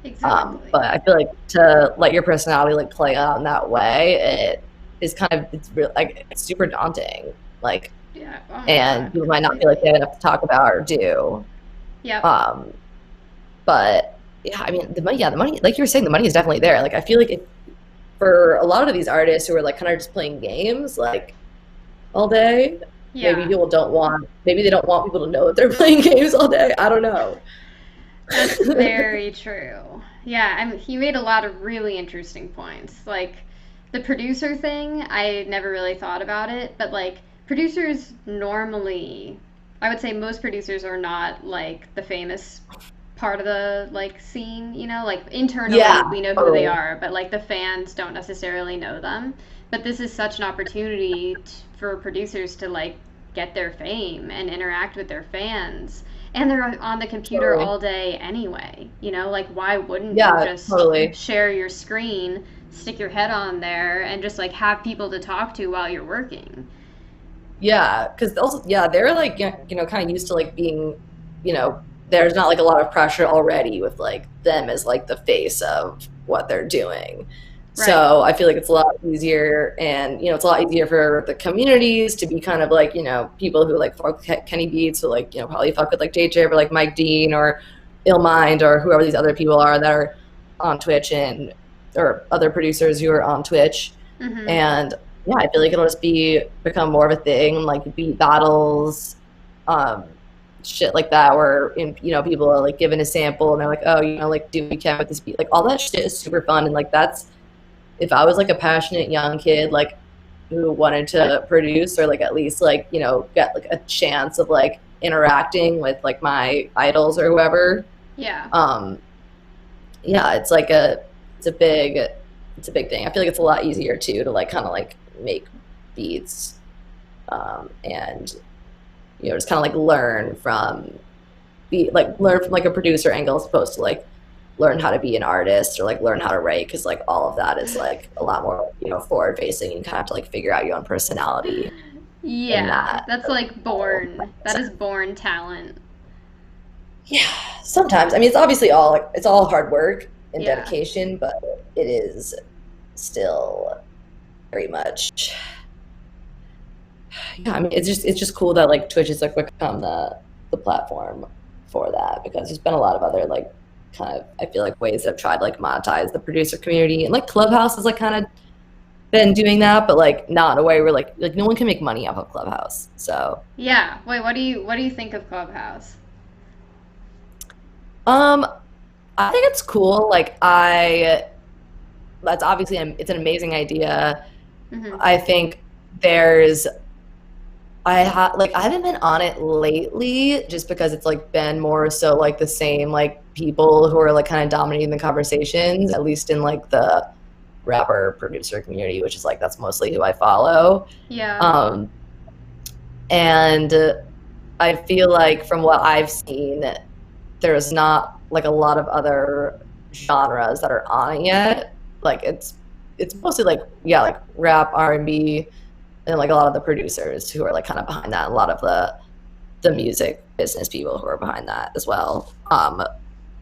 Exactly. But I feel like to let your personality like play out in that way, it is kind of, it's really like it's super daunting, like, Yeah. Oh my and god, people might not feel like they completely. have enough to talk about or do. Yep. um but yeah, I mean, the money, like you were saying, the money is definitely there. Like I feel like if, for a lot of these artists who are like kind of just playing games like all day, Yeah. maybe they don't want people to know that they're playing games all day. I don't know. That's very true. Yeah, I mean, he made a lot of really interesting points. Like the producer thing, I never really thought about it, but like producers normally, I would say most producers are not like the famous part of the like scene, you know, like Yeah, internally we know who they totally. are, but like the fans don't necessarily know them. But this is such an opportunity for producers to like get their fame and interact with their fans. And they're on the computer Totally. all day anyway, you know, like why wouldn't you Yeah, just totally. share your screen, stick your head on there and just like have people to talk to while you're working? Yeah, because also, yeah, they're like, kind of used to like being, there's not like a lot of pressure already with like them as like the face of what they're doing. Right. So I feel like it's a lot easier, and it's a lot easier for the communities to be kind of like, people who like fuck with Kenny Beats, who like, probably fuck with like JJ or like Mike Dean or Illmind or whoever these other people are that are on Twitch, and or other producers who are on Twitch. Mhm. And yeah, I feel like it'll just become more of a thing, like beat battles, um, shit like that, where people are like given a sample and they're like, oh, like do what you can with this beat. Like all that shit is super fun, and like that's, if I was like a passionate young kid like who wanted to produce, or like at least like get like a chance of like interacting with like my idols or whoever. Yeah. um yeah, it's a big it's a big thing. I feel like it's a lot easier too to like kind of like make beats, and just kind of like learn from be like learn from like a producer angle as opposed to like learn how to be an artist or like learn how to write, because like all of that is like a lot more, you know, forward facing and kind of have to like figure out your own personality in Yeah, that. that's like born. That is born talent. Yeah, sometimes. I mean, it's obviously all like it's all hard work and Yeah. dedication, but it is still very much. Yeah, I mean, it's just cool that like Twitch has like become the platform for that, because there's been a lot of other like kind of, I feel like, ways that have tried to like monetize the producer community, and like Clubhouse has like kind of been doing that, but like not in a way where like no one can make money off of Clubhouse. So Yeah. Wait, what do you think of Clubhouse? um I think it's cool. Like I that's obviously it's an amazing idea. Mhm. I think there's I haven't been on it lately just because it's like been more so like the same like people who are like kind of dominating the conversations, at least in like the rapper producer community, which is like that's mostly who I follow. Yeah. Um and I feel like from what I've seen, there's not like a lot of other genres that are on it yet. Like it's mostly like, yeah, like rap, R&B, and like a lot of the producers who are like kind of behind that, a lot of the music business people who are behind that as well.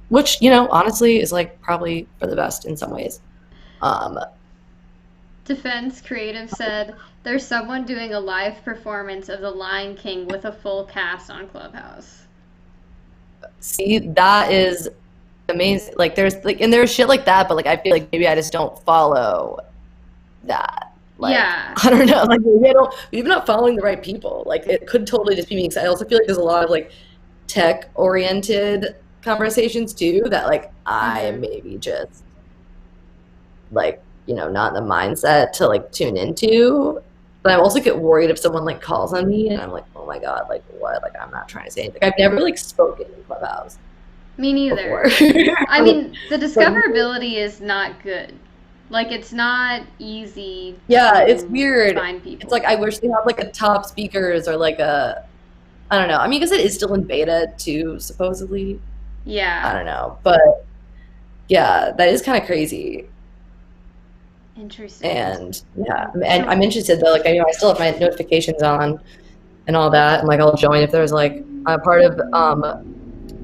Which, you know, honestly is like probably for the best in some ways. Um, Defense Creative said there's someone doing a live performance of The Lion King with a full cast on Clubhouse. See, that is amazing. Like there's like, and there's shit like that, but like I feel like maybe I just don't follow that. Like Yeah. I don't know, like maybe I'm not following the right people. Like it could totally just be me, because I also feel like there's a lot of like tech oriented conversations too that like I am Mhm. maybe just like, you know, not in the mindset to like tune into. But I also get worried if someone like calls on me and I'm like, oh my god, like what? Like I'm not trying to say anything. Like, I've never like spoken in Clubhouse Me before. neither. I mean, the But discoverability is not good. Like, it's not easy yeah, it's to weird. find It's people. like I wish they had like a top speakers or like a, I don't know. I mean, because it is still in beta too, supposedly. I Yeah. don't know, but yeah, that is kind of crazy. Interesting. And yeah, and So, I'm interested though. Like I know I still have my notifications on and all that, and like I'll join if there's like I'm a part of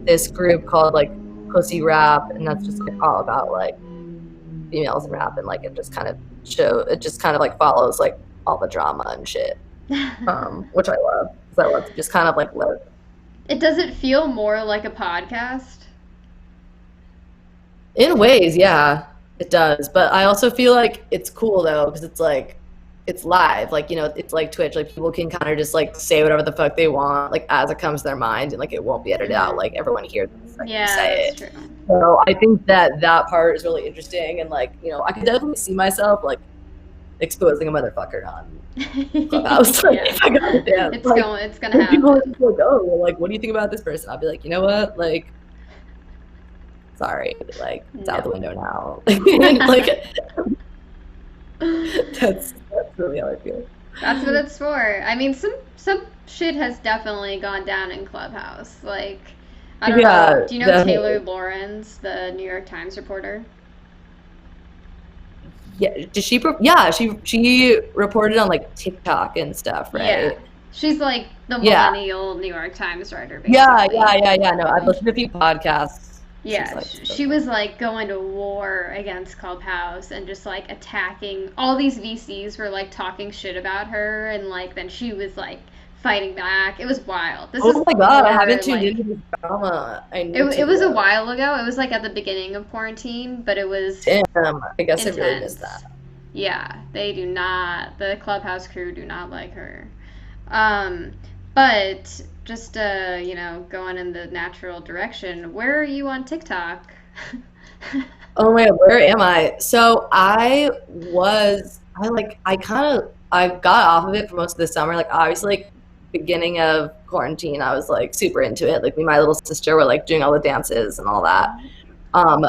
this group called like Pussy Rap, and that's just like all about like females in rap, and like it just kind of like follows like all the drama and shit, which I love, because I love to just kind of like live. it doesn't feel more like a podcast. In ways, yeah, it does. But I also feel like it's cool though, because it's like it's live. Like, you know, it's like Twitch. Like people can kind of just like say whatever the fuck they want, like as it comes to their mind, and like it won't be edited out. Hmm. Like everyone hears the second you Yeah, say that's it. true. So I think that that part is really interesting, and like, you know, I could definitely see myself like exposing a motherfucker on Clubhouse. Like Yeah. if I got a chance, like It's gonna if people are happen. just like, oh, well, like what do you think about this person? I'll be like, you know what, like sorry, like it's out the No. window now. Like that's really how I feel. That's what it's for. I mean, some shit has definitely gone down in Clubhouse. Like, I don't know. Yeah, Do you know Taylor definitely. Lawrence, the New York Times reporter? Yeah, did she? Yeah, she reported on like TikTok and stuff, Yeah. right? She's like the Yeah, millennial New York Times writer, yeah, basically. yeah, yeah, yeah. No, I've listened to a few podcasts. She's Yeah, like she was like going to war against Clubhouse and just like attacking all these VCs were like talking shit about her and like then she was like fighting back. It was wild. This is oh my god, I before haven't tuned like into this drama. I it, need it to was a though. while ago. It was like at the beginning of quarantine, but it was Damn, I guess I really missed that. intense. Yeah, they do not. The Clubhouse crew do not like her. Um, but just going in the natural direction. Where are you on TikTok? Oh my god, where am I? So I kind of I got off of it for most of the summer. Like obviously like beginning of quarantine, I was like super into it. Like me and my little sister were like doing all the dances and all that. And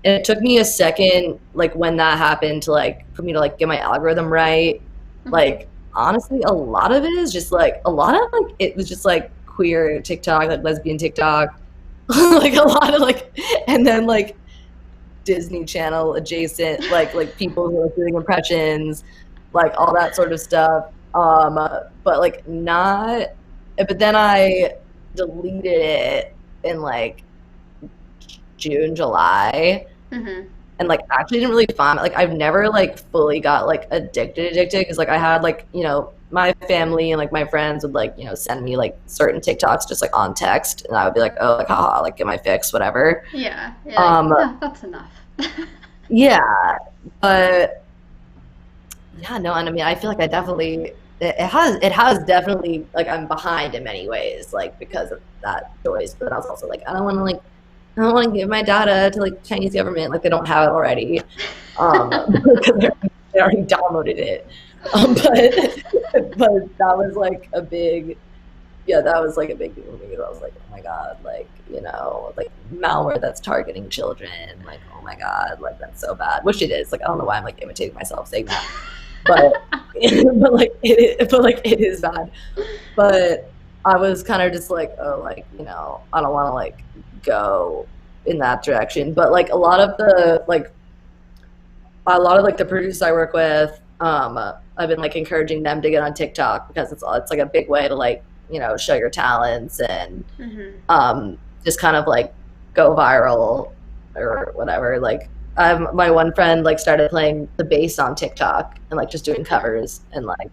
it took me a second, like when that happened, to like for me to like get my algorithm right. Mhm. Like honestly, a lot of it is just like a lot of like it was just like queer TikTok, like lesbian TikTok, like a lot of like, and then like Disney Channel adjacent, like people who are doing impressions, like all that sort of stuff. But like not, but then I deleted it in like June, July, Mhm. and like actually didn't really find like I've never like fully got like addicted because like I had like my family and like my friends would like send me like certain TikToks just like on text, and I would be like, oh, like haha, like get my fix, whatever. Yeah. You're like, um oh, that's enough. yeah, but yeah, no, and I mean I feel like I definitely it has definitely like I'm behind in many ways like because of that choice, but I was also like I don't want to give my data to like Chinese government like they don't have it already, because they already downloaded it. But that was like a big, yeah, that was like a big deal for me. I was like, oh my god, like like malware that's targeting children, like oh my god, like that's so bad. Which it is. Like I don't know why I'm like imitating myself saying that, but but it is bad. But I was kind of just like, oh, like I don't want to like go in that direction. But like a lot of like the producers I work with, I've been like encouraging them to get on TikTok because it's like a big way to like show your talents and Mhm. just kind of like go viral or whatever. Like my one friend like started playing the bass on TikTok and like just doing covers, and like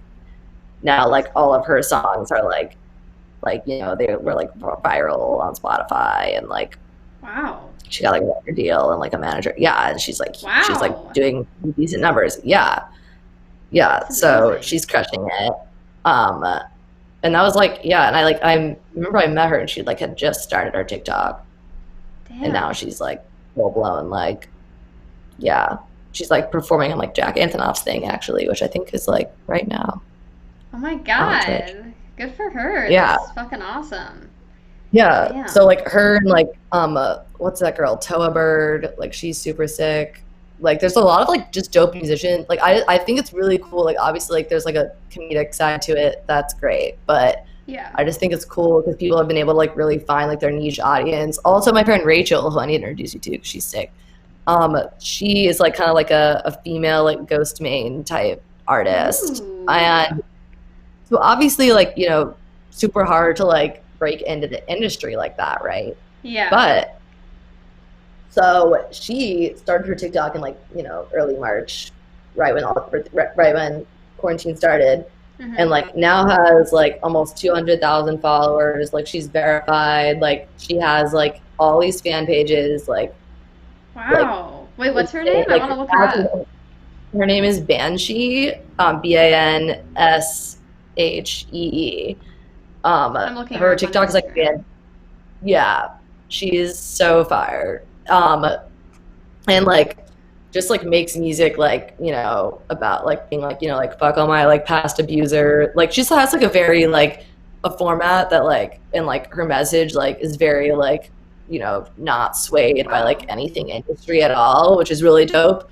now like all of her songs are like they were like viral on Spotify, and like Wow. she got like a record deal and like a manager. Yeah, and she's like Wow. doing decent numbers. Yeah, yeah. That's So amazing. she's crushing it. Um, and that was like, yeah. And I remember I met her and she like had just started her TikTok, and now Damn. she's like full blown like, yeah. She's like performing on like Jack Antonoff's thing actually, which I think is like right now Oh my on Twitch. god. Good for her. Yeah, That's fucking awesome. yeah. So Damn. like her and like what's that girl? Toa Bird, like she's super sick. Like there's a lot of like just dope musicians. Like I think it's really cool. Like obviously like there's like a comedic side to it. That's great. But Yeah. I just think it's cool because people have been able to like really find like their niche audience. Also my friend Rachel, who I need to introduce you to because she's sick. She is like kind of like a female like ghost main type artist. Ooh. And so obviously like, super hard to like break into the industry like that, right? Yeah. But so she started her TikTok in like, early March, right when quarantine started, and Mhm. like now has like almost 200,000 followers. Like she's verified, like she has like all these fan pages, like Wow. Wait, what's her insane. name? I want to look her up. Her name is Banshee, Banshee. I'm looking her Her up on TikTok is like Instagram. yeah, she is so fire. And like just like makes music like about like being like like fuck all my like past abuser. Like she just has like a very like a format that like and like her message like is very like not swayed by like Wow. anything industry at all, which is really dope.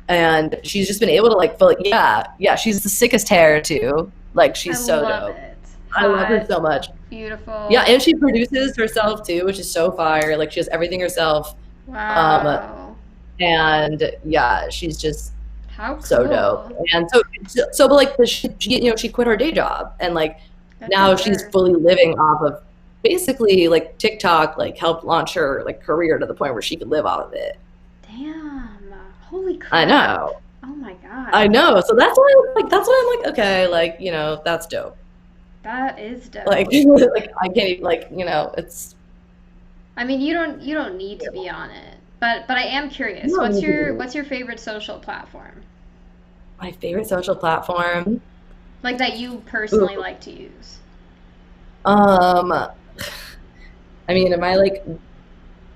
And she's just been able to like feel yeah, she's the sickest hair too. Like I she's so love dope. it. I love her Hot, so much. Yeah, beautiful. and she produces herself too, which is so fire. Like she does everything herself. Um, Wow. and yeah, she's just How so dope. cool. And but like she quit her day job, and like Good for now she's her. fully living off of basically like TikTok like helped launch her like career to the point where she could live off of it. Damn. Holy I crap. know. Oh my I god. know. So that's why I'm like, okay, like, that's dope. That is Like dope. like I can't even like, it's I mean, you don't need to be on it. But I am curious. you don't What's need to your be what's your favorite social platform? my favorite social platform. Like that you personally Ooh. like to use? Um I mean, am I like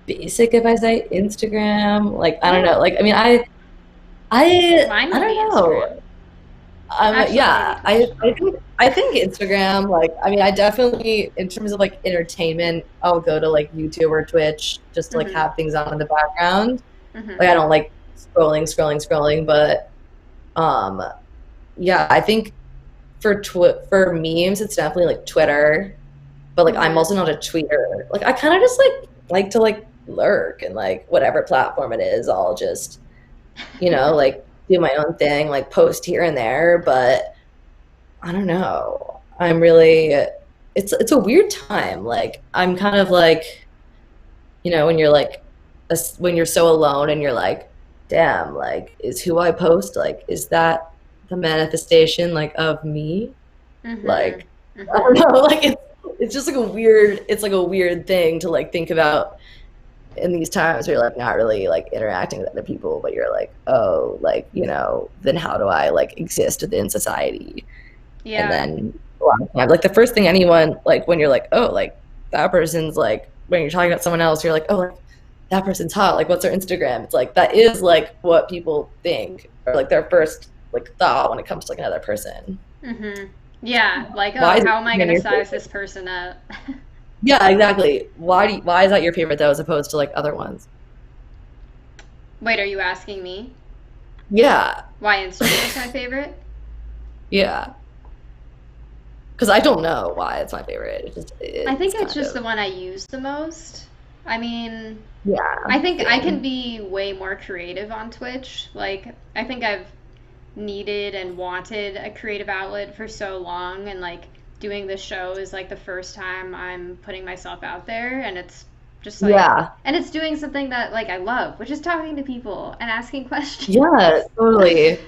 basic if I say Instagram? Like I don't know. Yeah. Like I mean I Mine I would be don't know. Instagram. Actually, maybe Yeah, Twitch. I think Instagram, like I mean I definitely in terms of like entertainment, I'll go to like YouTube or Twitch just to like Mhm. have things on in the background. Mhm. Like I don't like scrolling, but um yeah, I think for memes it's definitely like Twitter. but like I'm Mhm. also not a tweeter. Like I kind of just like to like lurk and like whatever platform it is, I'll just, like do my own thing, like post here and there, but I don't know. I'm really it's a weird time. Like I'm kind of like, when you're like when you're so alone and you're like, damn, like is who I post like is that the manifestation like of me? Mhm. Like I don't Mhm. know, like it's just like a weird thing to like think about in these times where you're like not really like interacting with other people, but you're like, oh, like, then how do I like exist within society? And Yeah. then a lot of times, like the first thing anyone like when you're like, oh, like that person's like when you're talking about someone else, you're like, oh, like that person's hot. Like, what's their Instagram? It's like that is like what people think or like their first like thought when it comes to like another person. Mhm. Yeah, like, Why oh, is it how am I even gonna your size favorite? this person up? Yeah, exactly. Why is that your favorite though, as opposed to like other ones? Wait, are you asking me Yeah, why Instagram's my favorite? yeah. Because I don't know why it's my favorite. It just I is think it's kind just of. the one I use the most. I mean, I Yeah, think I can same. be way more creative on Twitch. Like, I think I've needed and wanted a creative outlet for so long, and like doing this show is like the first time I'm putting myself out there, and it's just like, Yeah, and it's doing something that like I love, which is talking to people and asking questions. yeah, totally.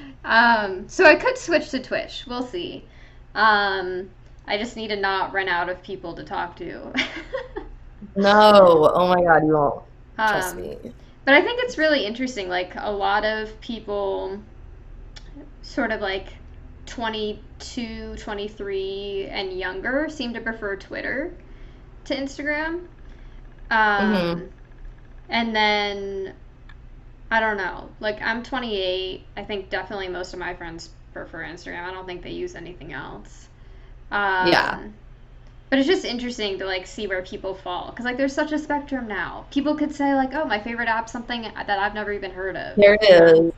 So I could switch to Twitch. We'll see. Um, I just need to not run out of people to talk to. No, oh my God, you won't. Trust um, me. but I think it's really interesting. Like a lot of people sort of like 22, 23, and younger seem to prefer Twitter to Instagram. Hmm. Um, and then, I don't know. Like, I'm 28. I think definitely most of my friends prefer Instagram. I don't think they use anything else. Yeah, Um, but it's just interesting to like see where people fall because like there's such a spectrum now. People could say like, "Oh, my favorite app's something that I've never even heard of." there it is.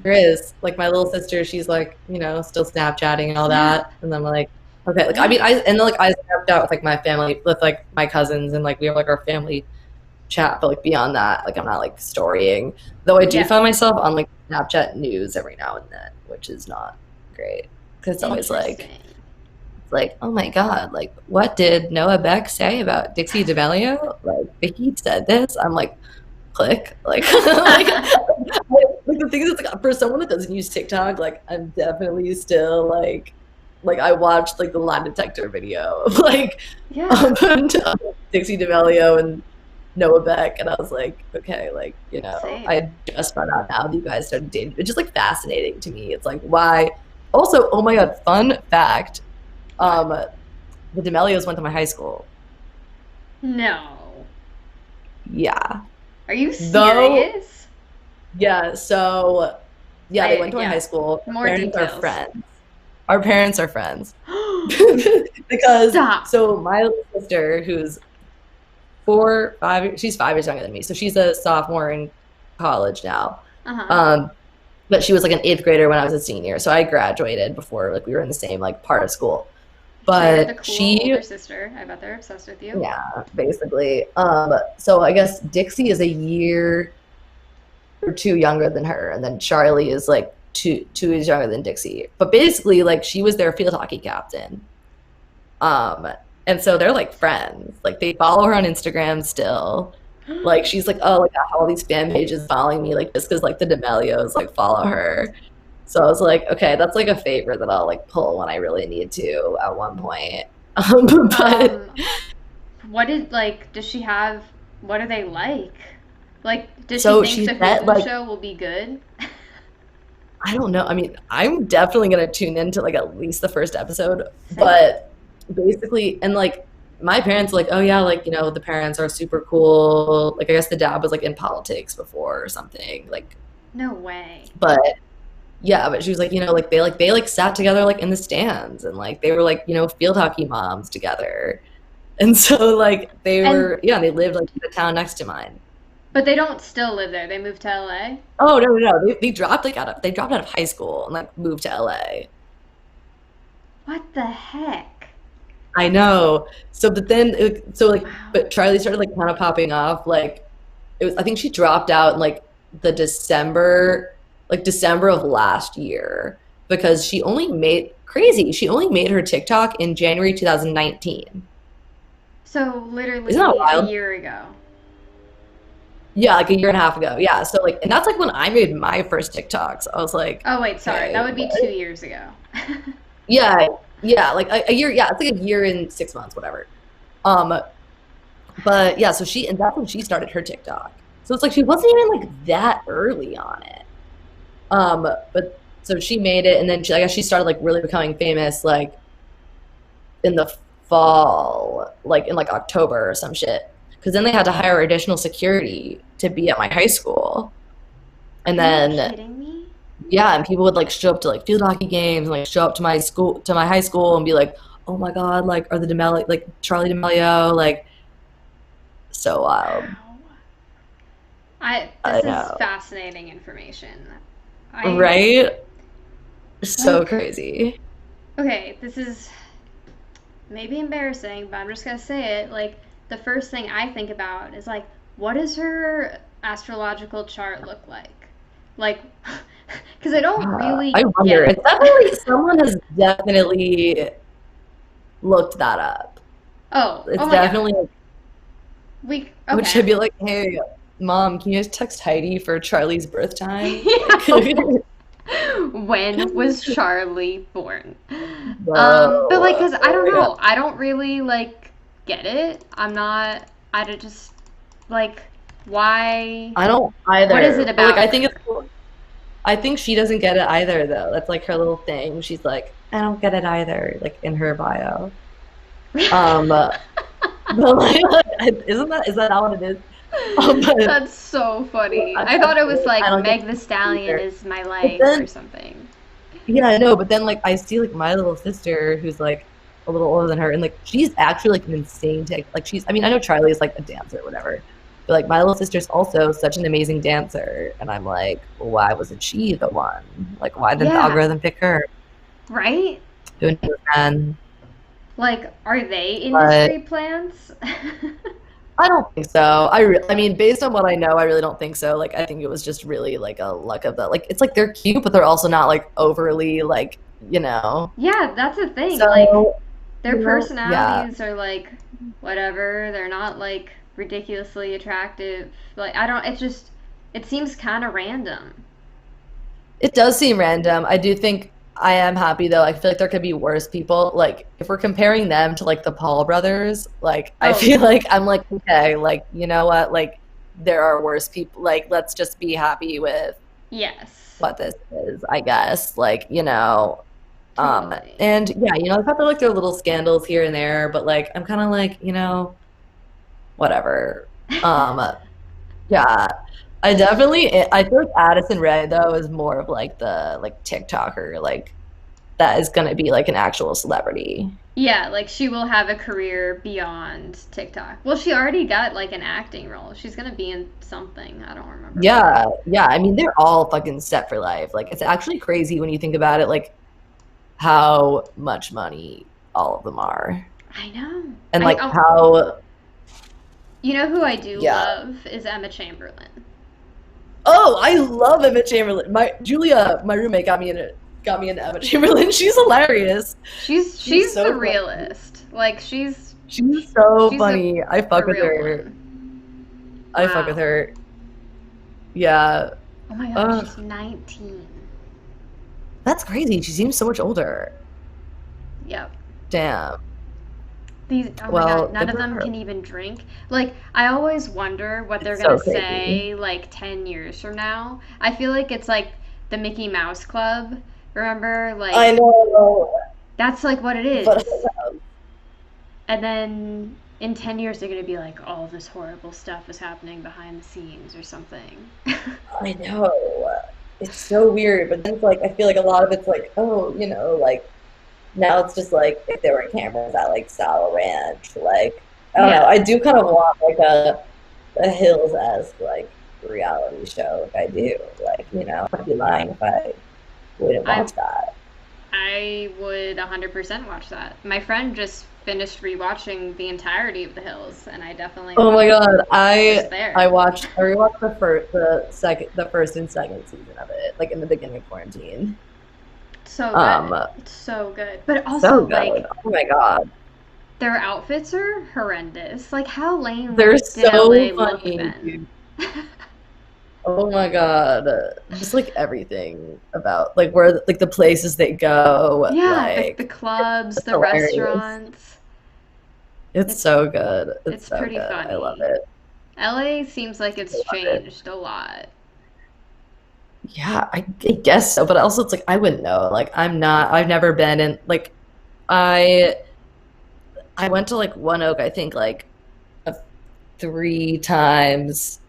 There is. Like my little sister, she's like, still Snapchatting and all Yeah. that. And I'm like, okay. Like I Yeah. mean, I snapped out with like my family, with like my cousins, and like we have like our family chat, but like beyond that, like I'm not like storying. Though I do Yeah. find myself on like Snapchat news every now and then, which is not great. Because it's always like Interesting. it's like, oh my God, like what did Noah Beck say about Dixie D'Amelio? Like Vicky said this. I'm like, click. Like like the thing is like for someone that doesn't use TikTok, like I'm definitely still like I watched like the lie detector video of like Yeah. Dixie D'Amelio and Noah Beck, and I was like, okay, like, Same. I just found out now that you guys started dating. It's just like fascinating to me. It's like why also, oh my God, fun fact. What? Um the D'Amelios went to my high school. No. Yeah. Are you Though, serious? yeah, so yeah, they went to my high Yeah. school. Our More parents are details. friends. Our parents are friends. Because Stop. so my little sister, who's she's 5 years younger than me. So she's a sophomore in college now. Uh huh. Um, but she was like an eighth grader when I was a senior. So I graduated before like we were in the same like part of school. So you're the But cool she, older sister. I bet they're obsessed with you. yeah, basically. So I guess Dixie is a year or two younger than her, and then Charlie is like two years younger than Dixie. But basically, like she was their field hockey captain. Um, and so they're like friends. Like they follow her on Instagram still. Like she's like, oh, like all these fan pages following me, like just because like the D'Amelios like follow her. So I was like, okay, that's like a favor that I'll like pull when I really need to at one point. But um, what did like? Does she have? What are they like? Like, does she so think she the said Hulu like, show will be good? I don't know. I mean, I'm definitely gonna tune into like at least the first episode, Same. but basically, and like my parents, like, oh yeah, like the parents are super cool. Like I guess the dad was like in politics before or something. Like, No way. but yeah, but she was like, like they sat together like in the stands and like they were like field hockey moms together, and so like they And were yeah they lived like in the town next to mine. but they don't still live there. They moved to LA. Oh no no no they dropped out of high school and like moved to LA. What the heck? I know. So, but then, Wow. but Charlie started like kind of popping off. Like, it was, I think she dropped out in like the December of last year because she only made her TikTok in January 2019. So Isn't that literally a wild? year ago. Yeah, like a year and a half ago. Yeah. So, like, and that's like when I made my first TikToks. I was like, Oh wait, sorry. That okay, would be what? 2 years ago. Yeah. Yeah. Like a year. Yeah. It's like a year and 6 months, whatever. Um, But yeah, so and that's when she started her TikTok. So it's like she wasn't even like that early on it. But so she made it, and then I guess she started like really becoming famous like in the fall, like in like October or some shit. Because then they had to hire additional security to be at my high school, and Are you then kidding me? yeah, and people would like show up to like field hockey games and like show up to my high school and be like, oh my god, like are the D'Amelio like Charlie D'Amelio like so wild. Wow. I I this is know, fascinating information. I right? So like crazy. okay, this is maybe embarrassing, but I'm just gonna say it. Like the first thing I think about is like, what does her astrological chart look like? Like, because I don't I really wonder. get It's it. definitely someone has definitely looked that up. Oh It's my god. definitely We which should okay. be like, hey, mom, can you just text Heidi for Charlie's birth time? Like, Yeah. When was Charlie born? But like, bro. cause I Oh don't my God. know, I don't really like get it. I'm not. I don't just like why. I don't What is it either. But like about her? I think she doesn't get it either though. That's like her little thing. She's like, I don't get it either, like in her bio. Um but like, is that not what it is? But That's so funny. I I thought it was I like don't get Meg the it Stallion either. is my But life or then, something. yeah, I know. But then, like, I see like my little sister, who's like a little older than her, and like she's actually like an insane like she's. I mean, I know Charlie is like a dancer or whatever, but like my little sister's also such an amazing dancer, and I'm like, why wasn't she the one? Like, why didn't the Yeah, algorithm pick her? right? Who knows, man? Like, are they But industry plants? I don't think so. I mean, based on what I know, I really don't think so. Like, I think it was just really like a luck of that. Like, it's like they're cute, but they're also not like overly like, you know. Yeah, that's the thing. Like, So, their yeah, personalities are like whatever. They're not like ridiculously attractive. Like, I don't, it just, it seems kind of random. it does seem random. I do think I am happy though. I feel like there could be worse people. Like, if we're comparing them to like the Paul brothers, like I Oh, feel like I'm like, okay, like you know what? Like there are worse people. Like let's just be happy with yes. what this is, I guess. Like, you know, Totally. and yeah, you know, I thought there were little scandals here and there, but like I'm kind of like, you know, whatever. Um, yeah, I feel like Addison Rae though is more of like the like TikToker, like that is gonna be like an actual celebrity. Yeah, like she will have a career beyond TikTok. Well, she already got like an acting role. She's gonna be in something. I don't remember what. Yeah, yeah. I mean, they're all fucking set for life. Like, it's actually crazy when you think about it, like how much money all of them are, I know. and I like oh, how, you know who I do yeah. love is Emma Chamberlain. Oh, I love Emma Chamberlain. My roommate got me into Emma Chamberlain. She's hilarious. She's She's she's the so funny. realist. Like She's so she's funny. a real one. I fuck with Wow. her. Yeah. Oh my god, Ugh, she's 19. that's crazy. She seems so much older. Yep. Damn. These oh my god, Well, none good of for them her. can even drink. Like I always wonder what they're It's going to so crazy. say like 10 years from now. I feel like it's like the Mickey Mouse Club. Remember I like know, that's like what it but is. And then in 10 years they're going to be like all this horrible stuff is happening behind the scenes or something. I know. It's so weird, but then it's like I feel like a lot of it's like, oh, you know, like now it's just like if there were cameras at like Sour Ranch, like I don't know. Yeah. I do kind of want like a Hills esque like reality show. Like I do. Like, you know, I'd be lying if I wouldn't I watch that. I would 100% watch that. My friend just finished rewatching the entirety of The Hills, and I definitely Oh my am God. just there. I rewatched the first and second season of it, like in the beginning of quarantine. So Um, good. So good. But so also, good. like, Oh my God. their outfits are horrendous. Like, how lame They're did so LA look funny, then? dude. Oh my God. Just like everything about like where like the places they go, Yeah, the like clubs, it's the hilarious. restaurants. It's It's so good. It's it's so pretty good. I love funny. it. LA seems like I it's love it. changed a lot. Yeah, I guess so. But also it's like I wouldn't know. Like I've never been in like I I went to like One Oak, I think like a, 3 times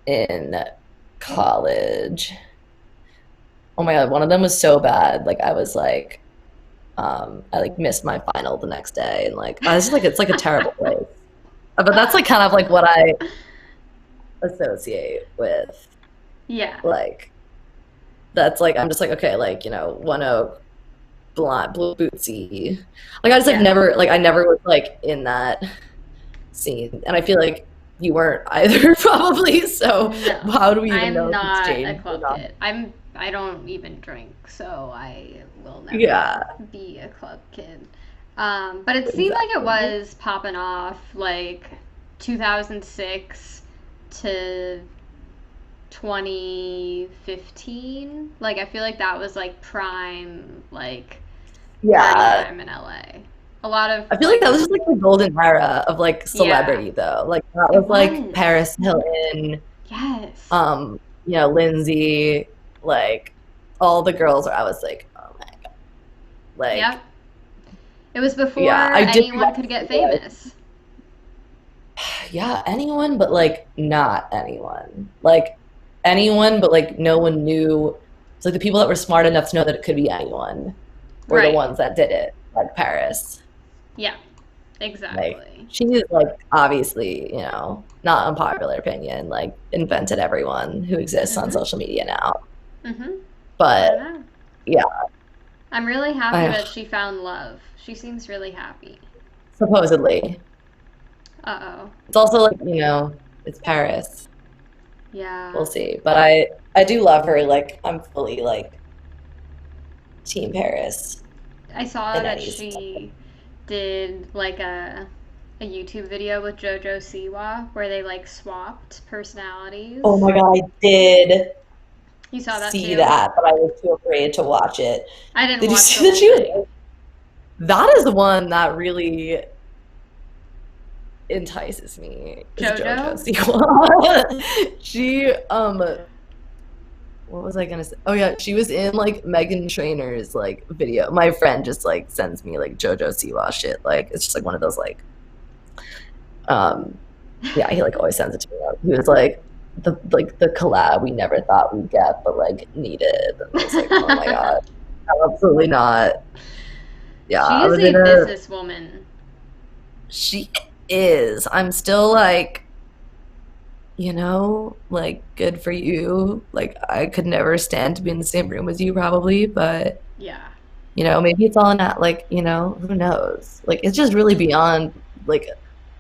in college. Oh my God, one of them was so bad. Like I was like, I like missed my final the next day, and like I was just like, it's like a terrible place. But that's like kind of like what I associate with Yeah. like that's like I'm just like okay, like One Oak, blonde, blue bootsy. Like I just Yeah. I never was like in that scene, and I feel like you weren't either probably. So No. how do we even I'm know if it's not a changed or club not? kid. I don't even drink, so I will never Yeah, be a club kid. But it seemed like it exactly. was popping off like 2006 to 2015. Like I feel like that was like prime like party Yeah, time in LA. A lot of I feel like like that was just like the golden era of like yeah, celebrity though. Like that it was like was. Paris Hilton, Yes. Lindsay, like all the girls where I was like, oh my God. Yep. Like, It was yeah, before I did anyone could get rewatch famous. yeah, anyone but like not anyone. Like anyone but like no one knew. It's like the people that were smart enough to know that it could be anyone were the Right. ones that did it, like Paris. Yeah. Like Exactly. she is like obviously, not unpopular opinion, like invented everyone who exists on Mhm. social media now. Mhm. I But know. yeah, I'm really happy I that she found love. She seems really happy. supposedly. Uh-oh. It's also like, it's Paris. Yeah. We'll see. But I do love her. Like I'm fully like Team Paris I saw in that any. she did like a YouTube video with JoJo Siwa where they like swapped Oh personalities. my God, I did You saw that see too? that, but I was too afraid to watch it. I didn't Did you watch the see that whole she thing. was? That is the one that really entices me is JoJo JoJo? Siwa. She what was I gonna say? Oh yeah, she was in like Megan Trainor's like video. My friend just like sends me like JoJo Siwa shit. Like it's just like one of those um yeah, he like always sends it to me. He was like the collab we never thought we'd get but like needed. And I was like, oh my God, absolutely not. Yeah, She I is was in a a businesswoman. she is. I'm still like like good for you. Like I could never stand to be in the same room as you probably, but Yeah. maybe it's all not like, who knows? Like it's just really beyond like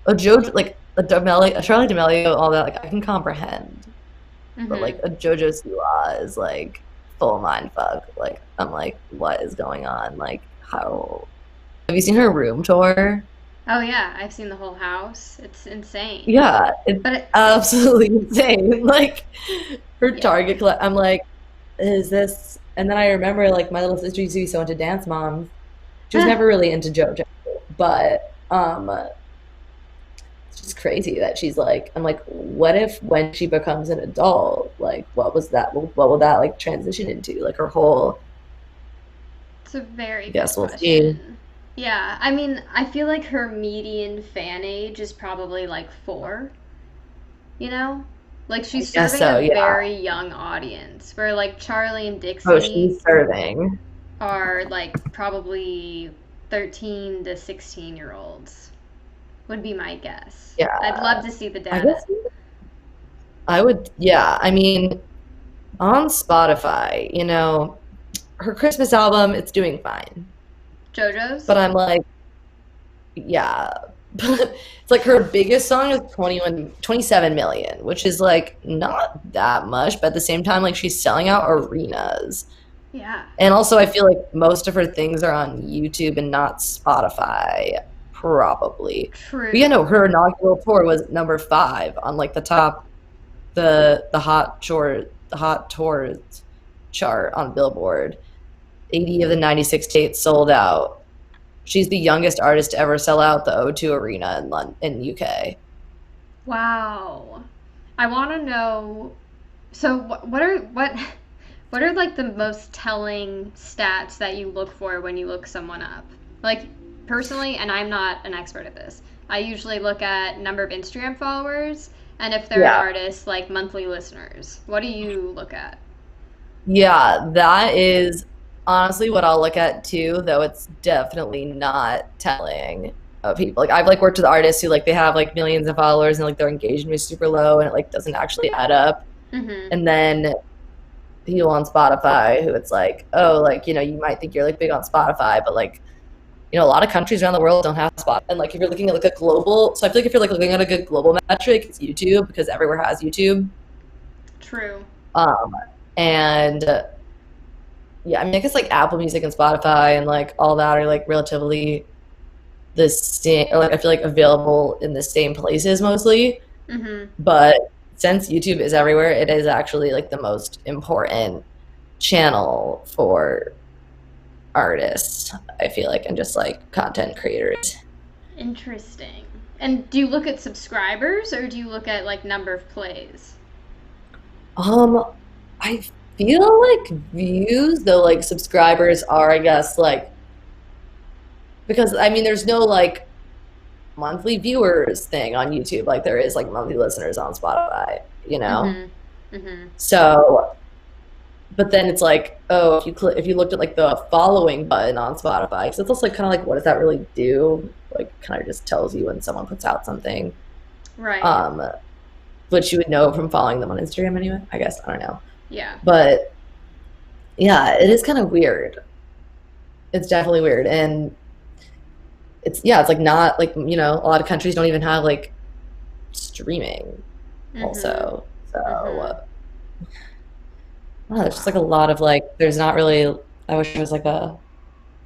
a JoJo like a Charlie D'Amelio, all that, like I can comprehend. But like Mhm. a JoJo Siwa is like full mind fuck. Like I'm like, what is going on? Like how have you seen her room tour? Oh yeah, I've seen the whole house. It's insane. Yeah, it's But it, absolutely insane. Like her yeah. Target collect, I'm like, is this? And then I remember like my little sister used to be so into Dance Moms. She was never really into JoJo, but it's just crazy that she's like, I'm like, what if when she becomes an adult, like, what was that? What will that like transition into? Like her whole. It's a very I good guess we'll see. question. Yeah, I mean, I feel like her median fan age is probably like 4, you know? Like I she's guess serving a so. Yeah. very young audience, where like Charlie and Oh, Dixie she's serving. are like probably 13 to 16-year-olds, would be my guess. Yeah. I'd love to see the I data. guess I would. Yeah. I mean, on Spotify, her Christmas album, it's doing fine. JoJo's? But I'm like, yeah. It's like her biggest song is 27 million, which is like not that much, but at the same time, like she's selling out arenas. Yeah. And also, I feel like most of her things are on YouTube and not Spotify, probably. But yeah, no, True. her inaugural tour was number 5 on like the top, the hot tours chart on Billboard. 80 of the 96 states sold out. She's the youngest artist to ever sell out the O2 Arena in London, in UK. Wow. I want to know. So what are like the most telling stats that you look for when you look someone up? Like personally, and I'm not an expert at this. I usually look at number of Instagram followers and if they're an Yeah. artist, like monthly listeners. What do you look at? Yeah, that is honestly what I'll look at too, though it's definitely not telling of people. Like I've like worked with artists who like they have like millions of followers and like their engagement is super low and it like doesn't actually add up. Mhm. And then people on Spotify who it's like, oh, like, you might think you're like big on Spotify, but like, a lot of countries around the world don't have Spotify. And like if you're looking at like a global, so I feel like if you're like looking at a good global metric, it's YouTube because everywhere has YouTube. True. Um, and yeah, I mean, I guess like Apple Music and Spotify and like all that are like relatively the same, or like I feel like available in the same places mostly. Mhm. But since YouTube is everywhere, it is actually like the most important channel for artists, I feel like, and just like content creators. Interesting. And do you look at subscribers or do you look at like number of plays? Um, I feel like views, though, like subscribers are, I guess, like because I mean, there's no like monthly viewers thing on YouTube like there is like monthly listeners on Spotify, you know? Mhm. Mhm. So, but then it's like, oh, if you looked at like the following button on Spotify, because it's also like kind of like what does that really do? Like, kind of just tells you when someone puts out something, Right. um, which you would know from following them on Instagram anyway. I guess I don't know, Yeah. but yeah, it is kind of weird. It's definitely weird, and it's like not like a lot of countries don't even have like streaming Mhm. also. So Mhm. there's just like a Wow. lot of like there's not really. I wish there was like a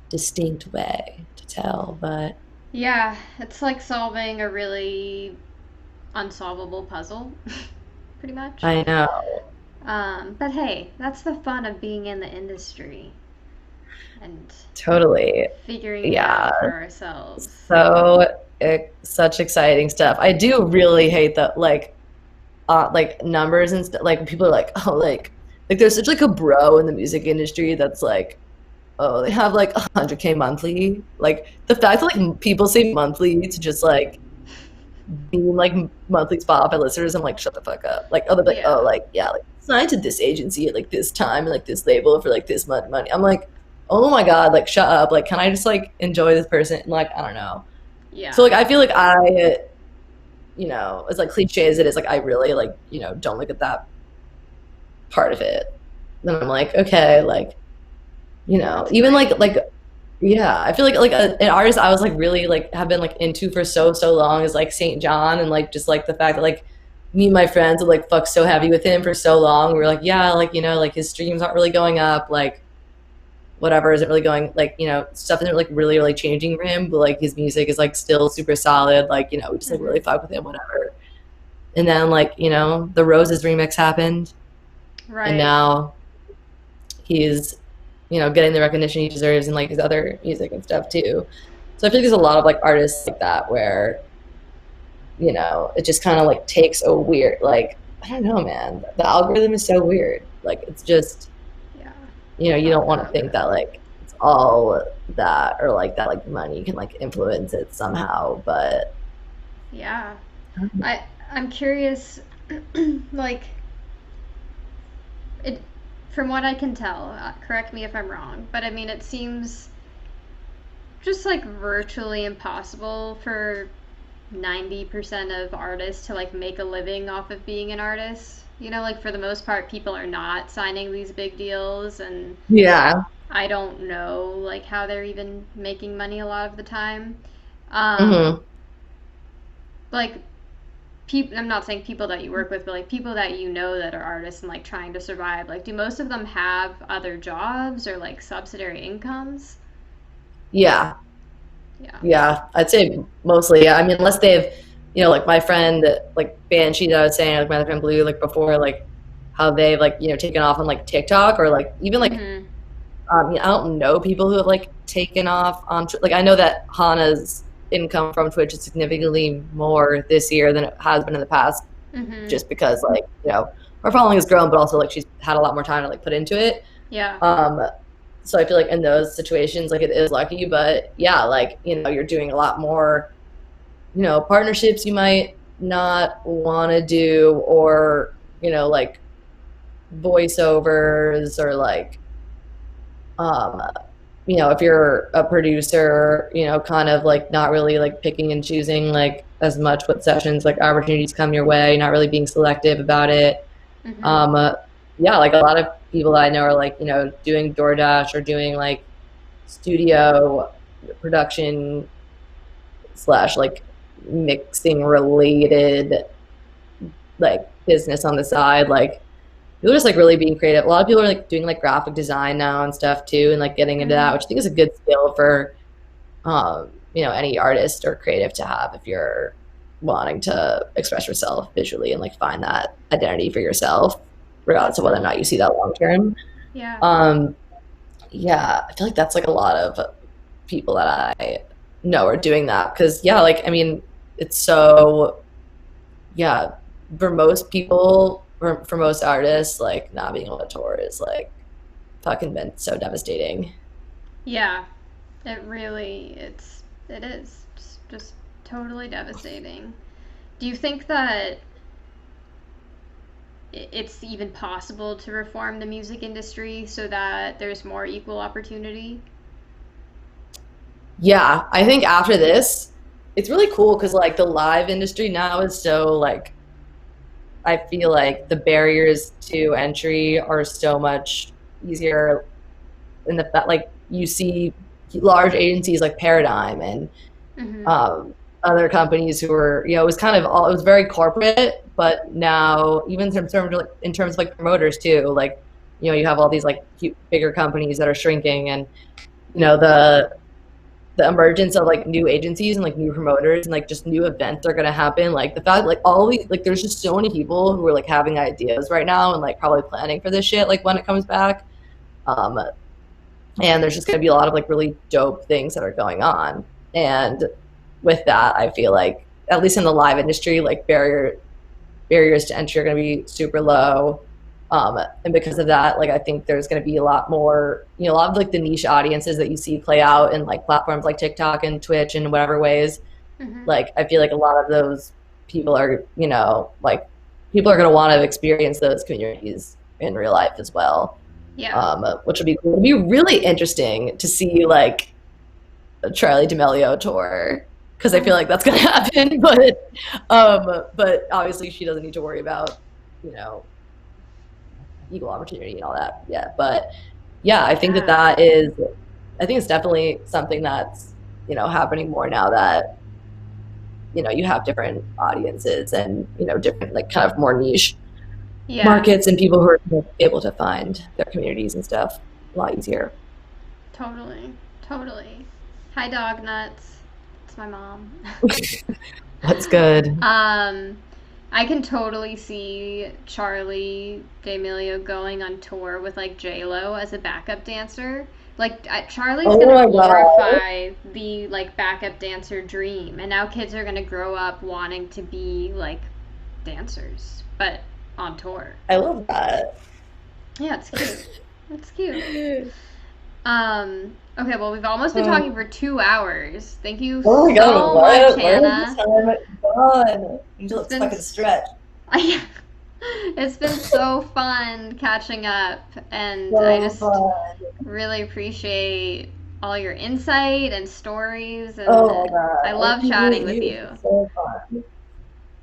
distinct way to tell, but Yeah, it's like solving a really unsolvable puzzle, pretty much. I know But hey, that's the fun of being in the industry and totally. figuring it Yeah, out for ourselves. so such exciting stuff. I do really hate that like numbers and stuff. Like people are like, oh, like there's such like a bro in the music industry that's like, oh, they have like 100K monthly. Like the fact that like people say monthly to just like being like monthly Spotify listeners, I'm like, shut the fuck up. Like, oh, they're like, oh, Yeah. like, yeah, like signed to this agency at like this time and like this label for like this much money. I'm like, oh my God, like, shut up. Like, can I just like enjoy this person? And like, I don't know. So, Yeah. like, I feel like as like cliche as it is, like, I really like, don't look at that part of it. Then I'm like, okay, like, That's even great. yeah, I feel like an artist I was like really like have been like into for so long is like Saint John and like just like the fact that like me and my friends would like fuck so heavy with him for so long. We were like, yeah, like like his streams aren't really going up, like whatever isn't really going like stuff isn't like really changing for him, but like his music is like still super solid. Like we just like really Mhm. fuck with him, whatever. And then like the Roses remix happened, and Right. now he's getting the recognition he deserves in like his other music and stuff too. So I feel like there's a lot of like artists like that where it just kind of like takes a weird like I don't know, man. The algorithm is so weird. Like it's just Yeah. you don't Fuck the want to think that algorithm. like it's all that or like that like money can like influence it somehow. But Yeah. I'm curious like it from what I can tell, correct me if I'm wrong, but I mean it seems just like virtually impossible for 90% of artists to like make a living off of being an artist. You know, like for the most part people are not signing these big deals and yeah, I don't know like how they're even making money a lot of the time. Um, Hmm. like people, I'm not saying people that you work with, but like people that you know that are artists and like trying to survive. Like, do most of them have other jobs or like subsidiary incomes? Yeah. Yeah. Yeah, I'd say mostly. Yeah. I mean, unless they've, like my friend, like Banshee that I was saying, like my other friend Blue, like before, like how they've like taken off on like TikTok or like even like Mhm. I don't know people who have like taken off on like I know that Hannah's income from Twitch is significantly more this year than it has been in the past, Mhm. just because like her following has grown, but also like she's had a lot more time to like put into it. Yeah. Um, so I feel like in those situations, like it is lucky, but yeah, like you're doing a lot more partnerships you might not want to do, or like voiceovers, or like um if you're a producer, kind of like not really like picking and choosing like as much what sessions like opportunities come your way, not really being selective about it. Mhm. um yeah, like a lot of people that I know are like doing DoorDash or doing like studio production slash like mixing related like business on the side. Like people are just like really being creative. A lot of people are like doing like graphic design now and stuff too, and like getting into that, Mhm. which I think is a good skill for any artist or creative to have if you're wanting to express yourself visually and like find that identity for yourself, regardless of whether or not you Definitely. see that long term. Yeah. Um, yeah, I feel like that's like a lot of people that I know are doing that because yeah, like I mean, it's so yeah, for most people, for most artists, like not being able to tour is like fucking been so devastating. Yeah. It is just totally devastating. Do you think that it's even possible to reform the music industry so that there's more equal opportunity? Yeah, I think after this, it's really cool because like the live industry now is so like I feel like the barriers to entry are so much easier in the fact like you see large agencies like Paradigm and Mhm. um, other companies who were, it was kind of all, it was very corporate, but now even in terms of like promoters too, like, you have all these like bigger companies that are shrinking, and, the emergence of like new agencies and like new promoters and like just new events are going to happen. Like the fact, like all these, like there's just so many people who are like having ideas right now and like probably planning for this shit, like when it comes back. Um, and there's just going to be a lot of like really dope things that are going on. And with that, I feel like at least in the live industry, like barriers to entry are going to be super low. And because of that, like I think there's going to be a lot more, a lot of like the niche audiences that you see play out in like platforms like TikTok and Twitch and whatever ways. Mhm. Like I feel like a lot of those people are, like people are going to want to experience those communities in real life as well. Yeah. Which would be cool. It'd be really interesting to see like a Charlie D'Amelio tour because I Oh feel my like that's gonna god. happen. But obviously she doesn't need to worry about you know equal opportunity and all that yet. But yeah, I think that Yeah. that is. I think it's definitely something that's happening more now that you have different audiences and different like kind of more niche Yeah. markets and people who are able to find their communities and stuff a lot easier. Totally. Totally. Hi, dog nuts. It's my mom. That's good. um, I can totally see Charlie D'Amelio going on tour with like J Lo as a backup dancer. Like Charlie's Oh gonna my god. glorify the like backup dancer dream, and now kids are gonna grow up wanting to be like dancers, but on tour. I love that. Yeah, it's cute. It's cute. Okay, well, we've almost been talking Oh for 2 hours. Thank you my god, so much, what? Where is this Hannah. time gone? Until It's it's been fucking stretch. it's been so fun catching up, and I So just fun. really appreciate all your insight and stories, and Oh my god. I I love chatting appreciate with you. you. It's so fun.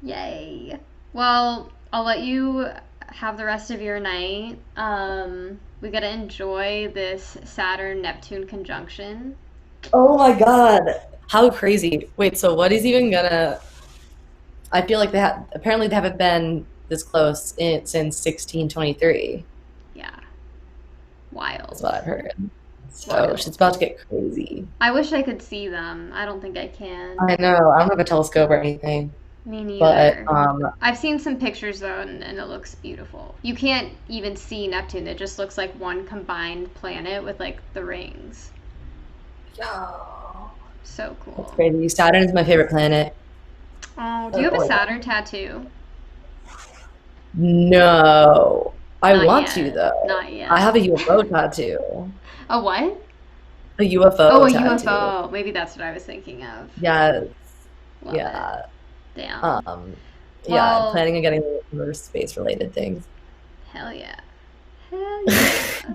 Yay. Well, I'll let you have the rest of your night. We gotta enjoy this Saturn Neptune conjunction. Oh my God. How crazy. Wait, so what is even gonna I feel like apparently they haven't been this close since 1623. Yeah, That's wild. what I've heard. So Wild. shit's about to get crazy. I wish I could see them. I don't think I can. I know. I don't have a telescope or anything, Me but neither. I've seen some pictures though, and it looks beautiful. You can't even see Neptune. It just looks like one combined planet with like the rings. yo, So that's cool. crazy. Saturn is my favorite planet. Oh, do you Oh have a my God. Saturn tattoo? No. I Not want to yet. though. Not I have a yet. UFO tattoo. A what? A Oh, UFO a tattoo. UFO. Maybe that's what I was thinking of. Yes. Love it. Yeah. Damn. Um, yeah, I'm Well, planning on getting more space related things. hell yeah. Hell yeah.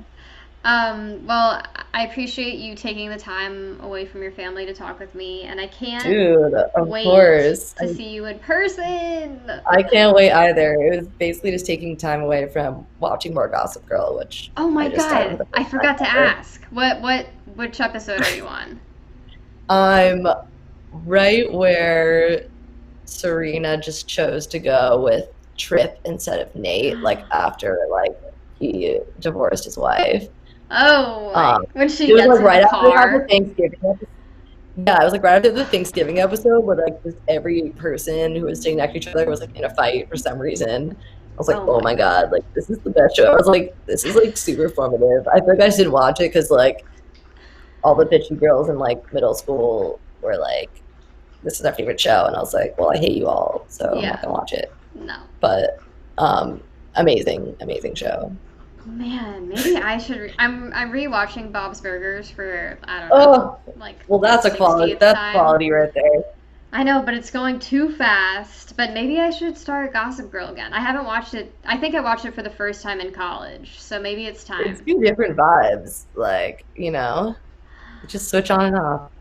Well, I appreciate you taking the time away from your family to talk with me, and I can't Dude, of wait course. to see you in person. I can't wait either. It was basically just taking time away from watching more Gossip Girl, which Oh my I just started for God, the I first time forgot to ever. ask. Which episode are you on? I'm right where Serena just chose to go with Trip instead of Nate, like after like he divorced his wife. Oh, Um, like when she it was gets like in the right after they had the car. Thanksgiving episode. Yeah, it was like right after the Thanksgiving episode where like just every person who was sitting next to each other was like in a fight for some reason. I was like, Oh oh my my God, God. like this is the best show. I was like, this is like super formative. I feel like I just didn't watch it because like all the bitchy girls in like middle school were like, this is our favorite show. And I was like, well, I hate you all, so I'm not Yeah. gonna watch it. No. But amazing, amazing show. Man, maybe I should. I'm rewatching Bob's Burgers for I don't know, Oh, like well, the that's a quality. 60th That's time. quality right there. I know, but it's going too fast. But maybe I should start Gossip Girl again. I haven't watched it. I think I watched it for the first time in college, so maybe it's It's time. two different vibes. Like, just switch on and off.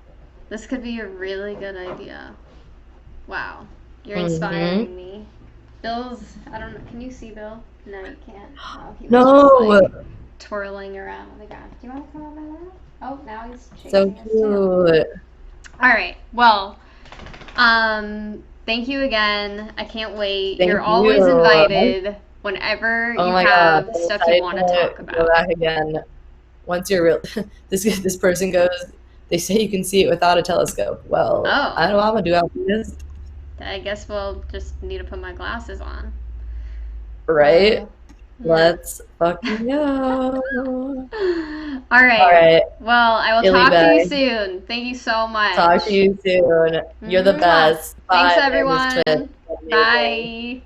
This could be a really good idea. Wow, you're Hmm. inspiring me. Bill's. I don't know. Can you see Bill? No, you can't. Oh, he was just No, like twirling around the ground. Do you want to come on my lap? Oh, now he's so chasing his tail. cute. All right. Well, thank you again. I can't wait. You're Thank you. always invited whenever Oh you my God, have I'm stuff you excited want to to talk go about. back again. Once you're real, this person goes. They say you can see it without a telescope. Well, I Oh, know I'm gonna do after this, I guess we'll just need to put my glasses on. right? Well, yeah. Let's fucking go. All All right. right, Well, I will Illy talk to you bag. soon. Thank you so Talk to much. you soon. You're the Mwah. best. Thanks, Bye, Miss Twist. everyone. Amazing. Bye.